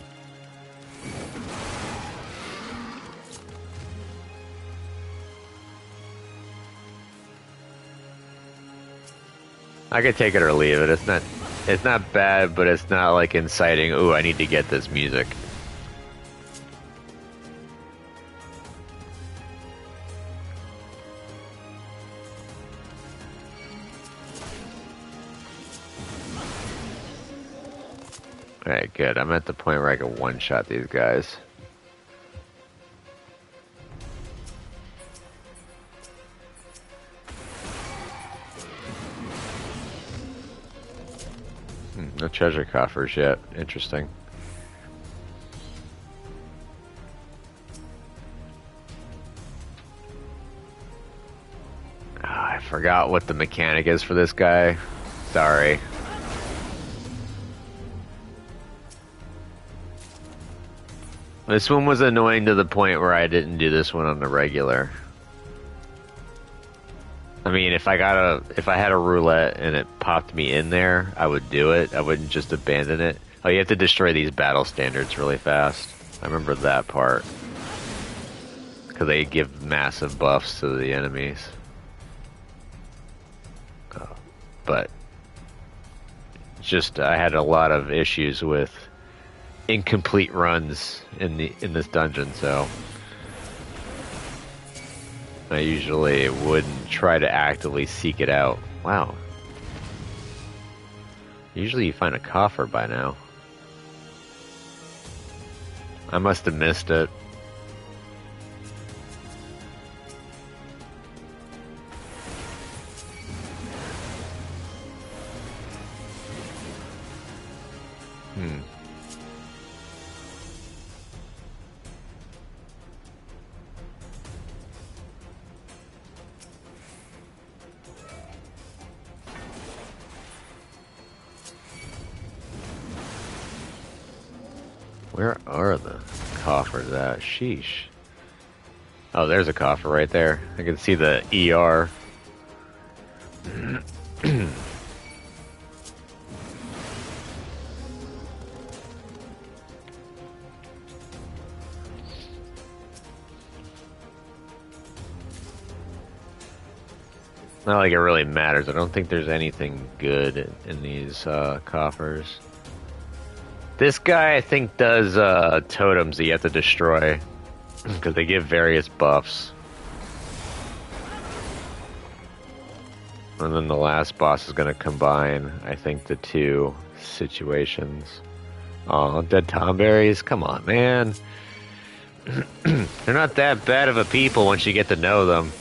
I could take it or leave it. It's not bad, but it's not like inciting, ooh, I need to get this music. Alright, good. I'm at the point where I can one-shot these guys. No treasure coffers yet. Interesting. I forgot what the mechanic is for this guy. Sorry. This one was annoying to the point where I didn't do this one on the regular. I mean, if I had a roulette and it popped me in there, I would do it. I wouldn't just abandon it. Oh, you have to destroy these battle standards really fast. I remember that part. Because they give massive buffs to the enemies. But just I had a lot of issues with incomplete runs in this dungeon, so I usually wouldn't try to actively seek it out. Wow. Usually you find a coffer by now. I must have missed it. Where are the coffers at? Sheesh. Oh, there's a coffer right there. I can see the ER. Not like it really matters. I don't think there's anything good in these coffers. This guy, I think, does totems that you have to destroy because they give various buffs. And then the last boss is going to combine, I think, the two situations. Oh, dead tomberries? Come on, man. They're not that bad of a people once you get to know them.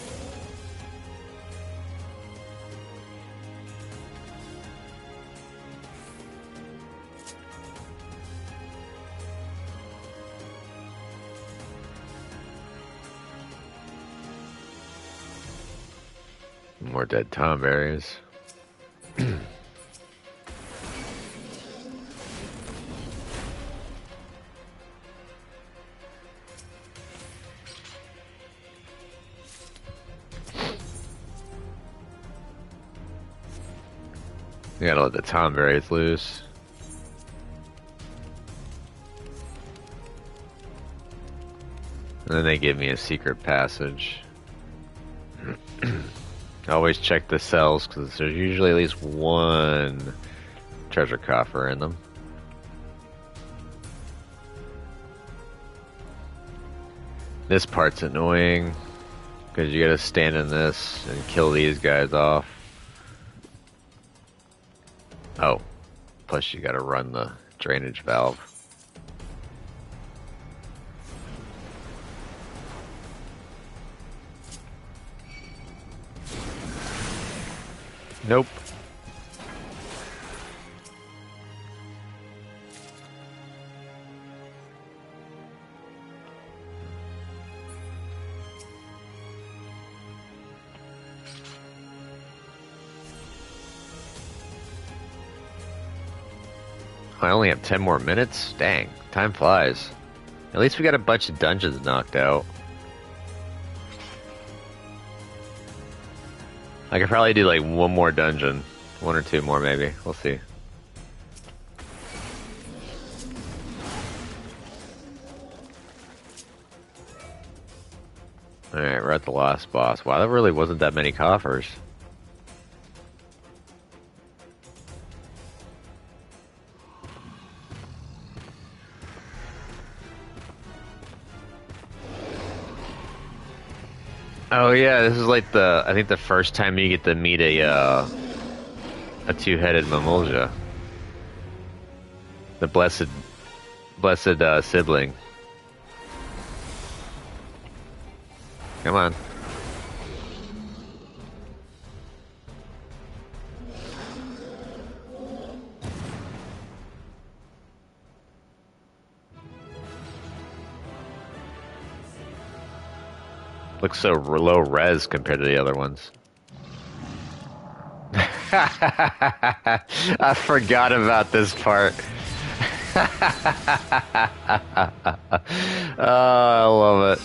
More dead tomberries. You gotta let the tomberries loose. And then they give me a secret passage. Always check the cells because there's usually at least one treasure coffer in them. This part's annoying because you gotta stand in this and kill these guys off. Oh, plus you gotta run the drainage valve. Nope. I only have 10 more minutes? Dang, time flies. At least we got a bunch of dungeons knocked out. I could probably do like one more dungeon. One or two more maybe. We'll see. Alright, we're at the last boss. Wow, that really wasn't that many coffers. Oh yeah, this is like I think the first time you get to meet a two-headed Mamulja. The blessed sibling. Come on. Looks so low res compared to the other ones. I forgot about this part. Oh, I love it.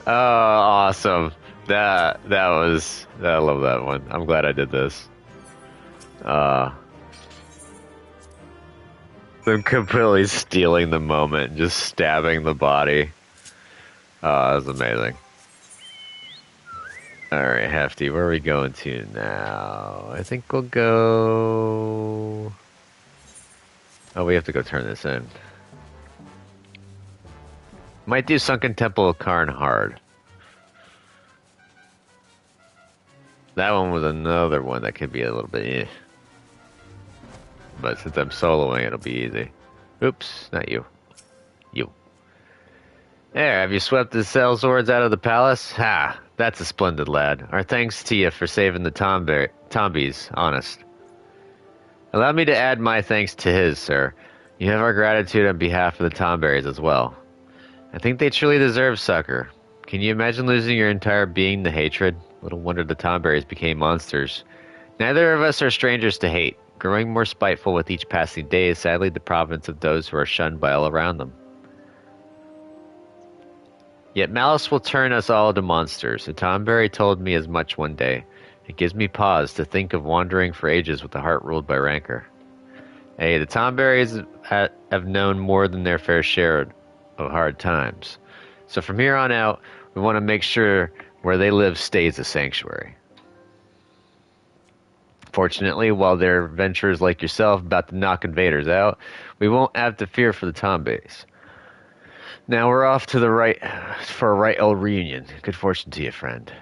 Oh, awesome. I love that one. I'm glad I did this. I'm completely stealing the moment and just stabbing the body. That was amazing. Alright, Hefty, where are we going to now? I think we'll go... Oh, we have to go turn this in. Might do Sunken Temple of Karn hard. That one was another one that could be a little bit eh. But since I'm soloing, it'll be easy. Oops, not you. You. There, have you swept the sellswords out of the palace? Ha! That's a splendid lad. Our thanks to you for saving the Tombies, honest. Allow me to add my thanks to his, sir. You have our gratitude on behalf of the Tomberries as well. I think they truly deserve succor. Can you imagine losing your entire being to hatred? Little wonder the Tomberries became monsters. Neither of us are strangers to hate. Growing more spiteful with each passing day is sadly the province of those who are shunned by all around them. Yet malice will turn us all to monsters. A Tomberry told me as much one day. It gives me pause to think of wandering for ages with a heart ruled by rancor. Hey, the Tomberries have known more than their fair share of hard times. So from here on out, we want to make sure where they live stays a sanctuary. Fortunately, while there are adventurers like yourself about to knock invaders out, we won't have to fear for the Tombays. Now we're off to the right for a right old reunion. Good fortune to you, friend.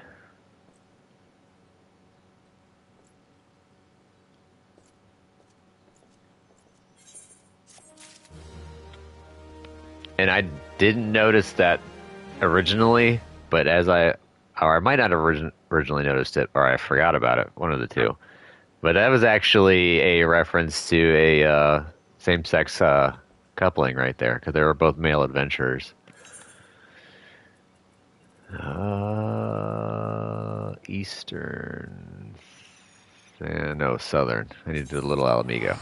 And I didn't notice that originally, but or I might not have originally noticed it, or I forgot about it, one of the two. But that was actually a reference to a same-sex coupling right there, because they were both male adventurers. Eastern. No, southern. I need to do a little Alamigo.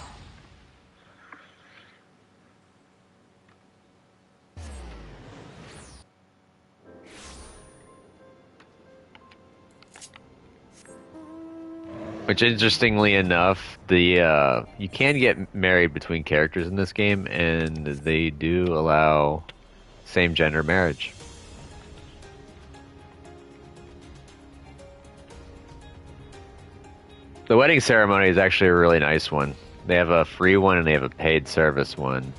Which, interestingly enough, you can get married between characters in this game, and they do allow same-gender marriage. The wedding ceremony is actually a really nice one. They have a free one and they have a paid service one.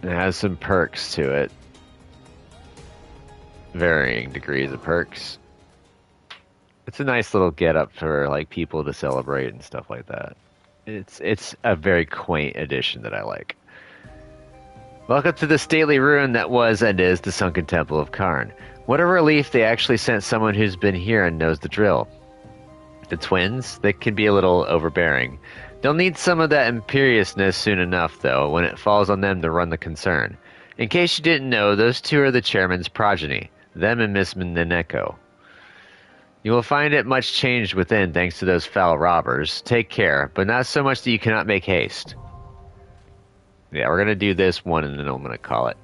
It has some perks to it. Varying degrees of perks. It's a nice little get-up for like people to celebrate and stuff like that. It's a very quaint addition that I like. Welcome to the stately ruin that was and is the Sunken Temple of Karn. What a relief they actually sent someone who's been here and knows the drill. The twins, they can be a little overbearing. They'll need some of that imperiousness soon enough, though, when it falls on them to run the concern. In case you didn't know, those two are the chairman's progeny, them and Miss Mineko. You will find it much changed within thanks to those foul robbers. Take care, but not so much that you cannot make haste. Yeah, we're going to do this one and then I'm going to call it.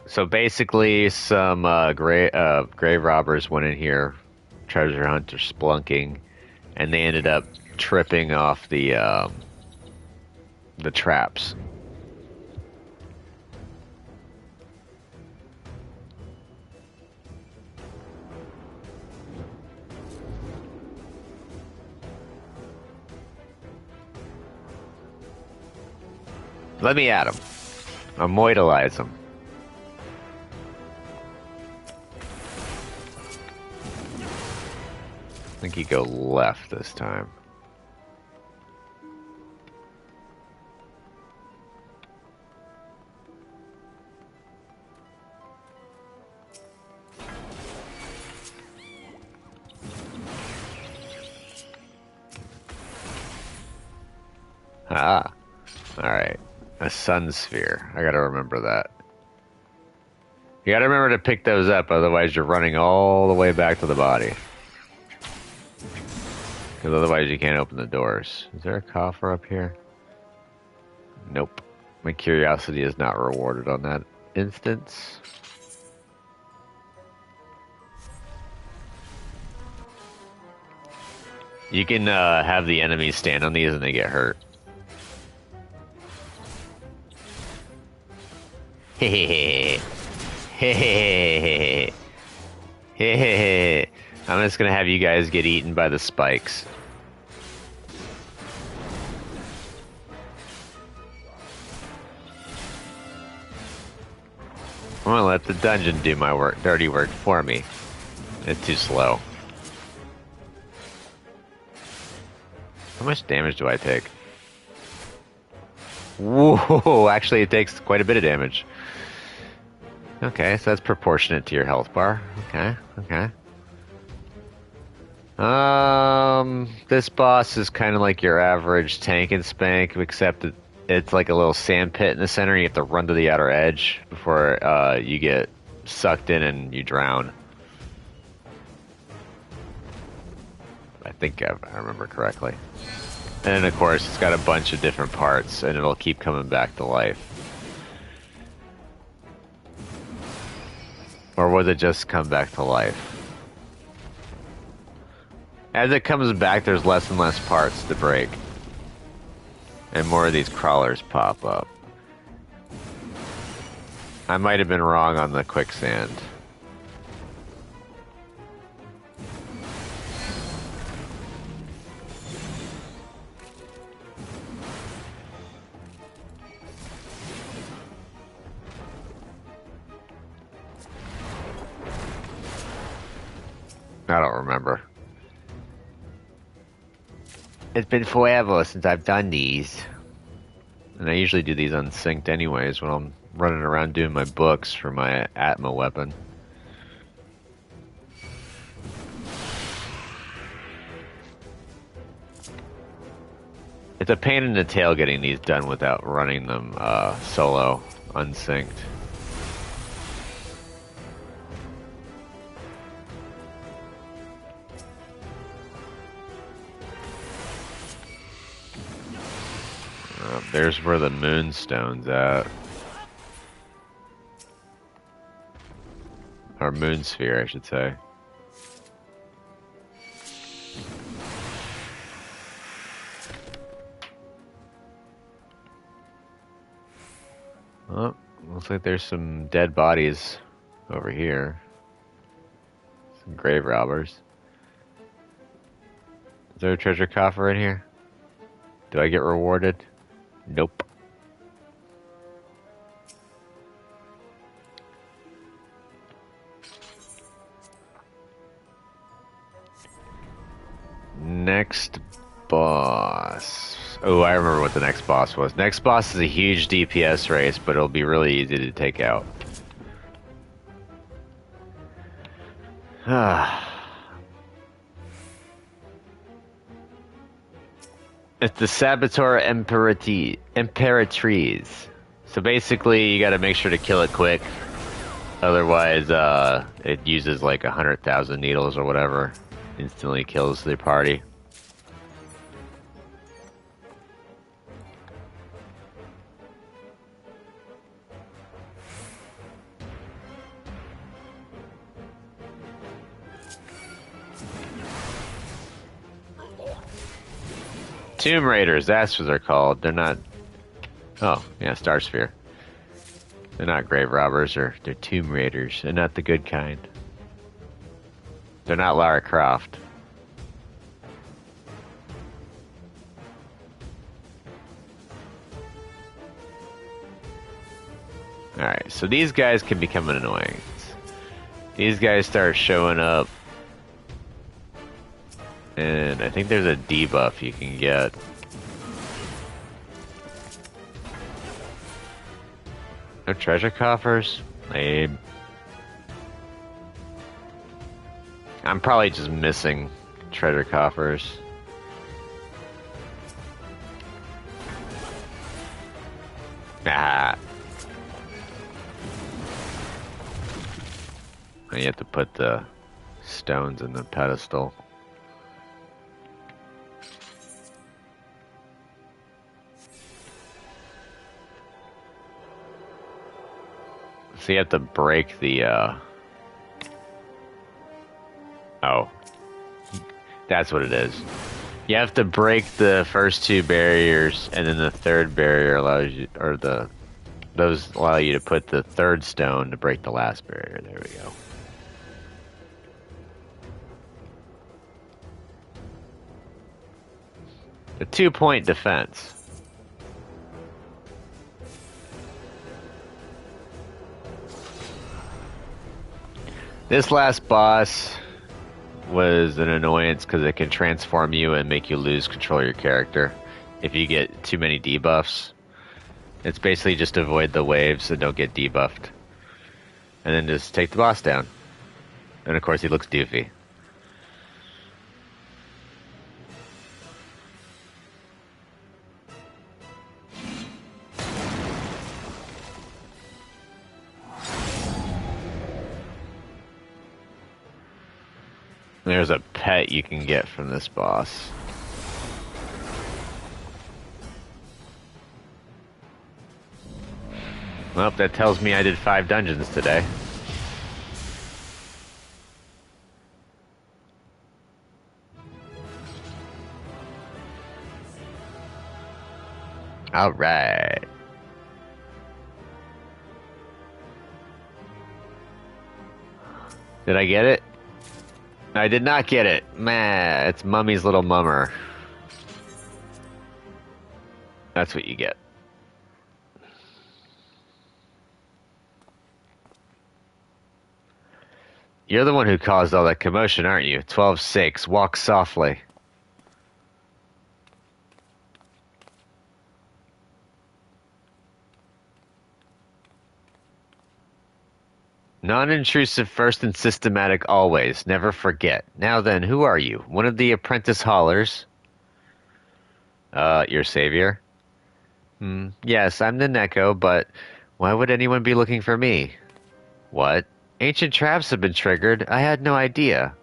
So basically, some grave robbers went in here, treasure hunter splunking, and they ended up tripping off the traps. Let me at him. Immortalize him. I think you go left this time. Ah, alright. A sun sphere. I gotta remember that. You gotta remember to pick those up, otherwise you're running all the way back to the body. Because otherwise you can't open the doors. Is there a coffer up here? Nope. My curiosity is not rewarded on that instance. You can have the enemies stand on these and they get hurt. Hehehe. Hehehe. Hehehe. I'm just gonna have you guys get eaten by the spikes. I'm gonna let the dungeon do my work, dirty work for me. It's too slow. How much damage do I take? Whoa, actually it takes quite a bit of damage. Okay, so that's proportionate to your health bar. Okay, okay. This boss is kind of like your average tank and spank, except it's like a little sand pit in the center. You have to run to the outer edge before you get sucked in and you drown. I think I remember correctly. And then, of course, it's got a bunch of different parts, and it'll keep coming back to life. Or was it just come back to life? As it comes back, there's less and less parts to break. And more of these crawlers pop up. I might have been wrong on the quicksand. I don't remember. It's been forever since I've done these. And I usually do these unsynced anyways when I'm running around doing my books for my Atma weapon. It's a pain in the tail getting these done without running them solo, unsynced. There's where the moonstone's at. Or moonsphere, I should say. Oh, looks like there's some dead bodies over here. Some grave robbers. Is there a treasure coffer in here? Do I get rewarded? Nope. Next boss. Oh, I remember what the next boss was. Next boss is a huge DPS race, but it'll be really easy to take out. It's the Saboteur Imperatrice. So basically, you gotta make sure to kill it quick. Otherwise, it uses like 100,000 needles or whatever. Instantly kills the party. Tomb Raiders, that's what they're called. They're not... Oh, yeah, Star Sphere. They're not grave robbers, they're Tomb Raiders. They're not the good kind. They're not Lara Croft. Alright, so these guys can become annoying. These guys start showing up. And I think there's a debuff you can get. No treasure coffers? Lame. I'm probably just missing treasure coffers. Ah. You have to put the stones in the pedestal. So you have to break the, Oh. That's what it is. You have to break the first two barriers, and then the third barrier allows you, or the Those allow you to put the third stone to break the last barrier. There we go. A 2-point defense. This last boss was an annoyance because it can transform you and make you lose control of your character if you get too many debuffs. It's basically just avoid the waves and don't get debuffed. And then just take the boss down. And of course he looks doofy. There's a pet you can get from this boss. Well, that tells me I did 5 dungeons today. Alright. Did I get it? I did not get it. Man, it's Mummy's Little Mummer. That's what you get. You're the one who caused all that commotion, aren't you? 12-6. Walk softly. Non-intrusive first and systematic always. Never forget. Now then, who are you? One of the apprentice haulers? Your savior? Yes, I'm the Neko, but why would anyone be looking for me? What? Ancient traps have been triggered. I had no idea.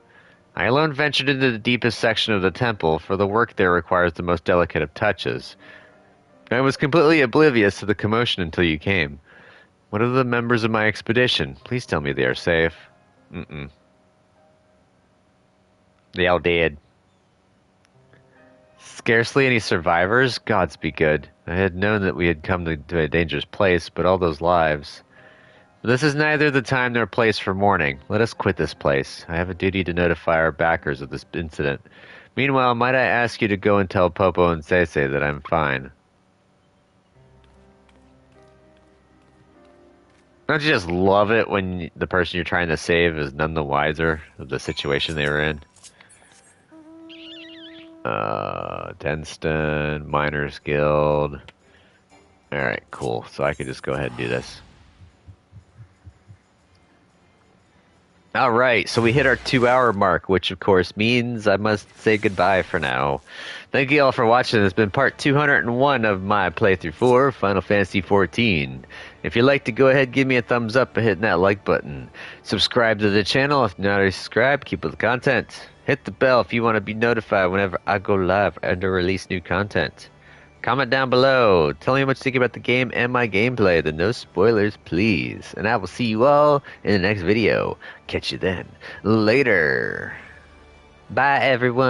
I alone ventured into the deepest section of the temple, for the work there requires the most delicate of touches. I was completely oblivious to the commotion until you came. What are the members of my expedition? Please tell me they are safe. They all dead. Scarcely any survivors? Gods be good. I had known that we had come to a dangerous place, but all those lives. This is neither the time nor place for mourning. Let us quit this place. I have a duty to notify our backers of this incident. Meanwhile, might I ask you to go and tell Popo and Seisei that I'm fine? Don't you just love it when the person you're trying to save is none the wiser of the situation they were in? Denston, Miners Guild. Alright, cool. So I could just go ahead and do this. Alright, so we hit our 2-hour mark, which of course means I must say goodbye for now. Thank you all for watching. This has been part 201 of my playthrough for Final Fantasy XIV. If you'd like to go ahead, give me a thumbs up by hitting that like button. Subscribe to the channel if you're not already subscribed. Keep up the content. Hit the bell if you want to be notified whenever I go live and to release new content. Comment down below. Tell me what you think about the game and my gameplay. The no spoilers, please. And I will see you all in the next video. Catch you then. Later. Bye, everyone.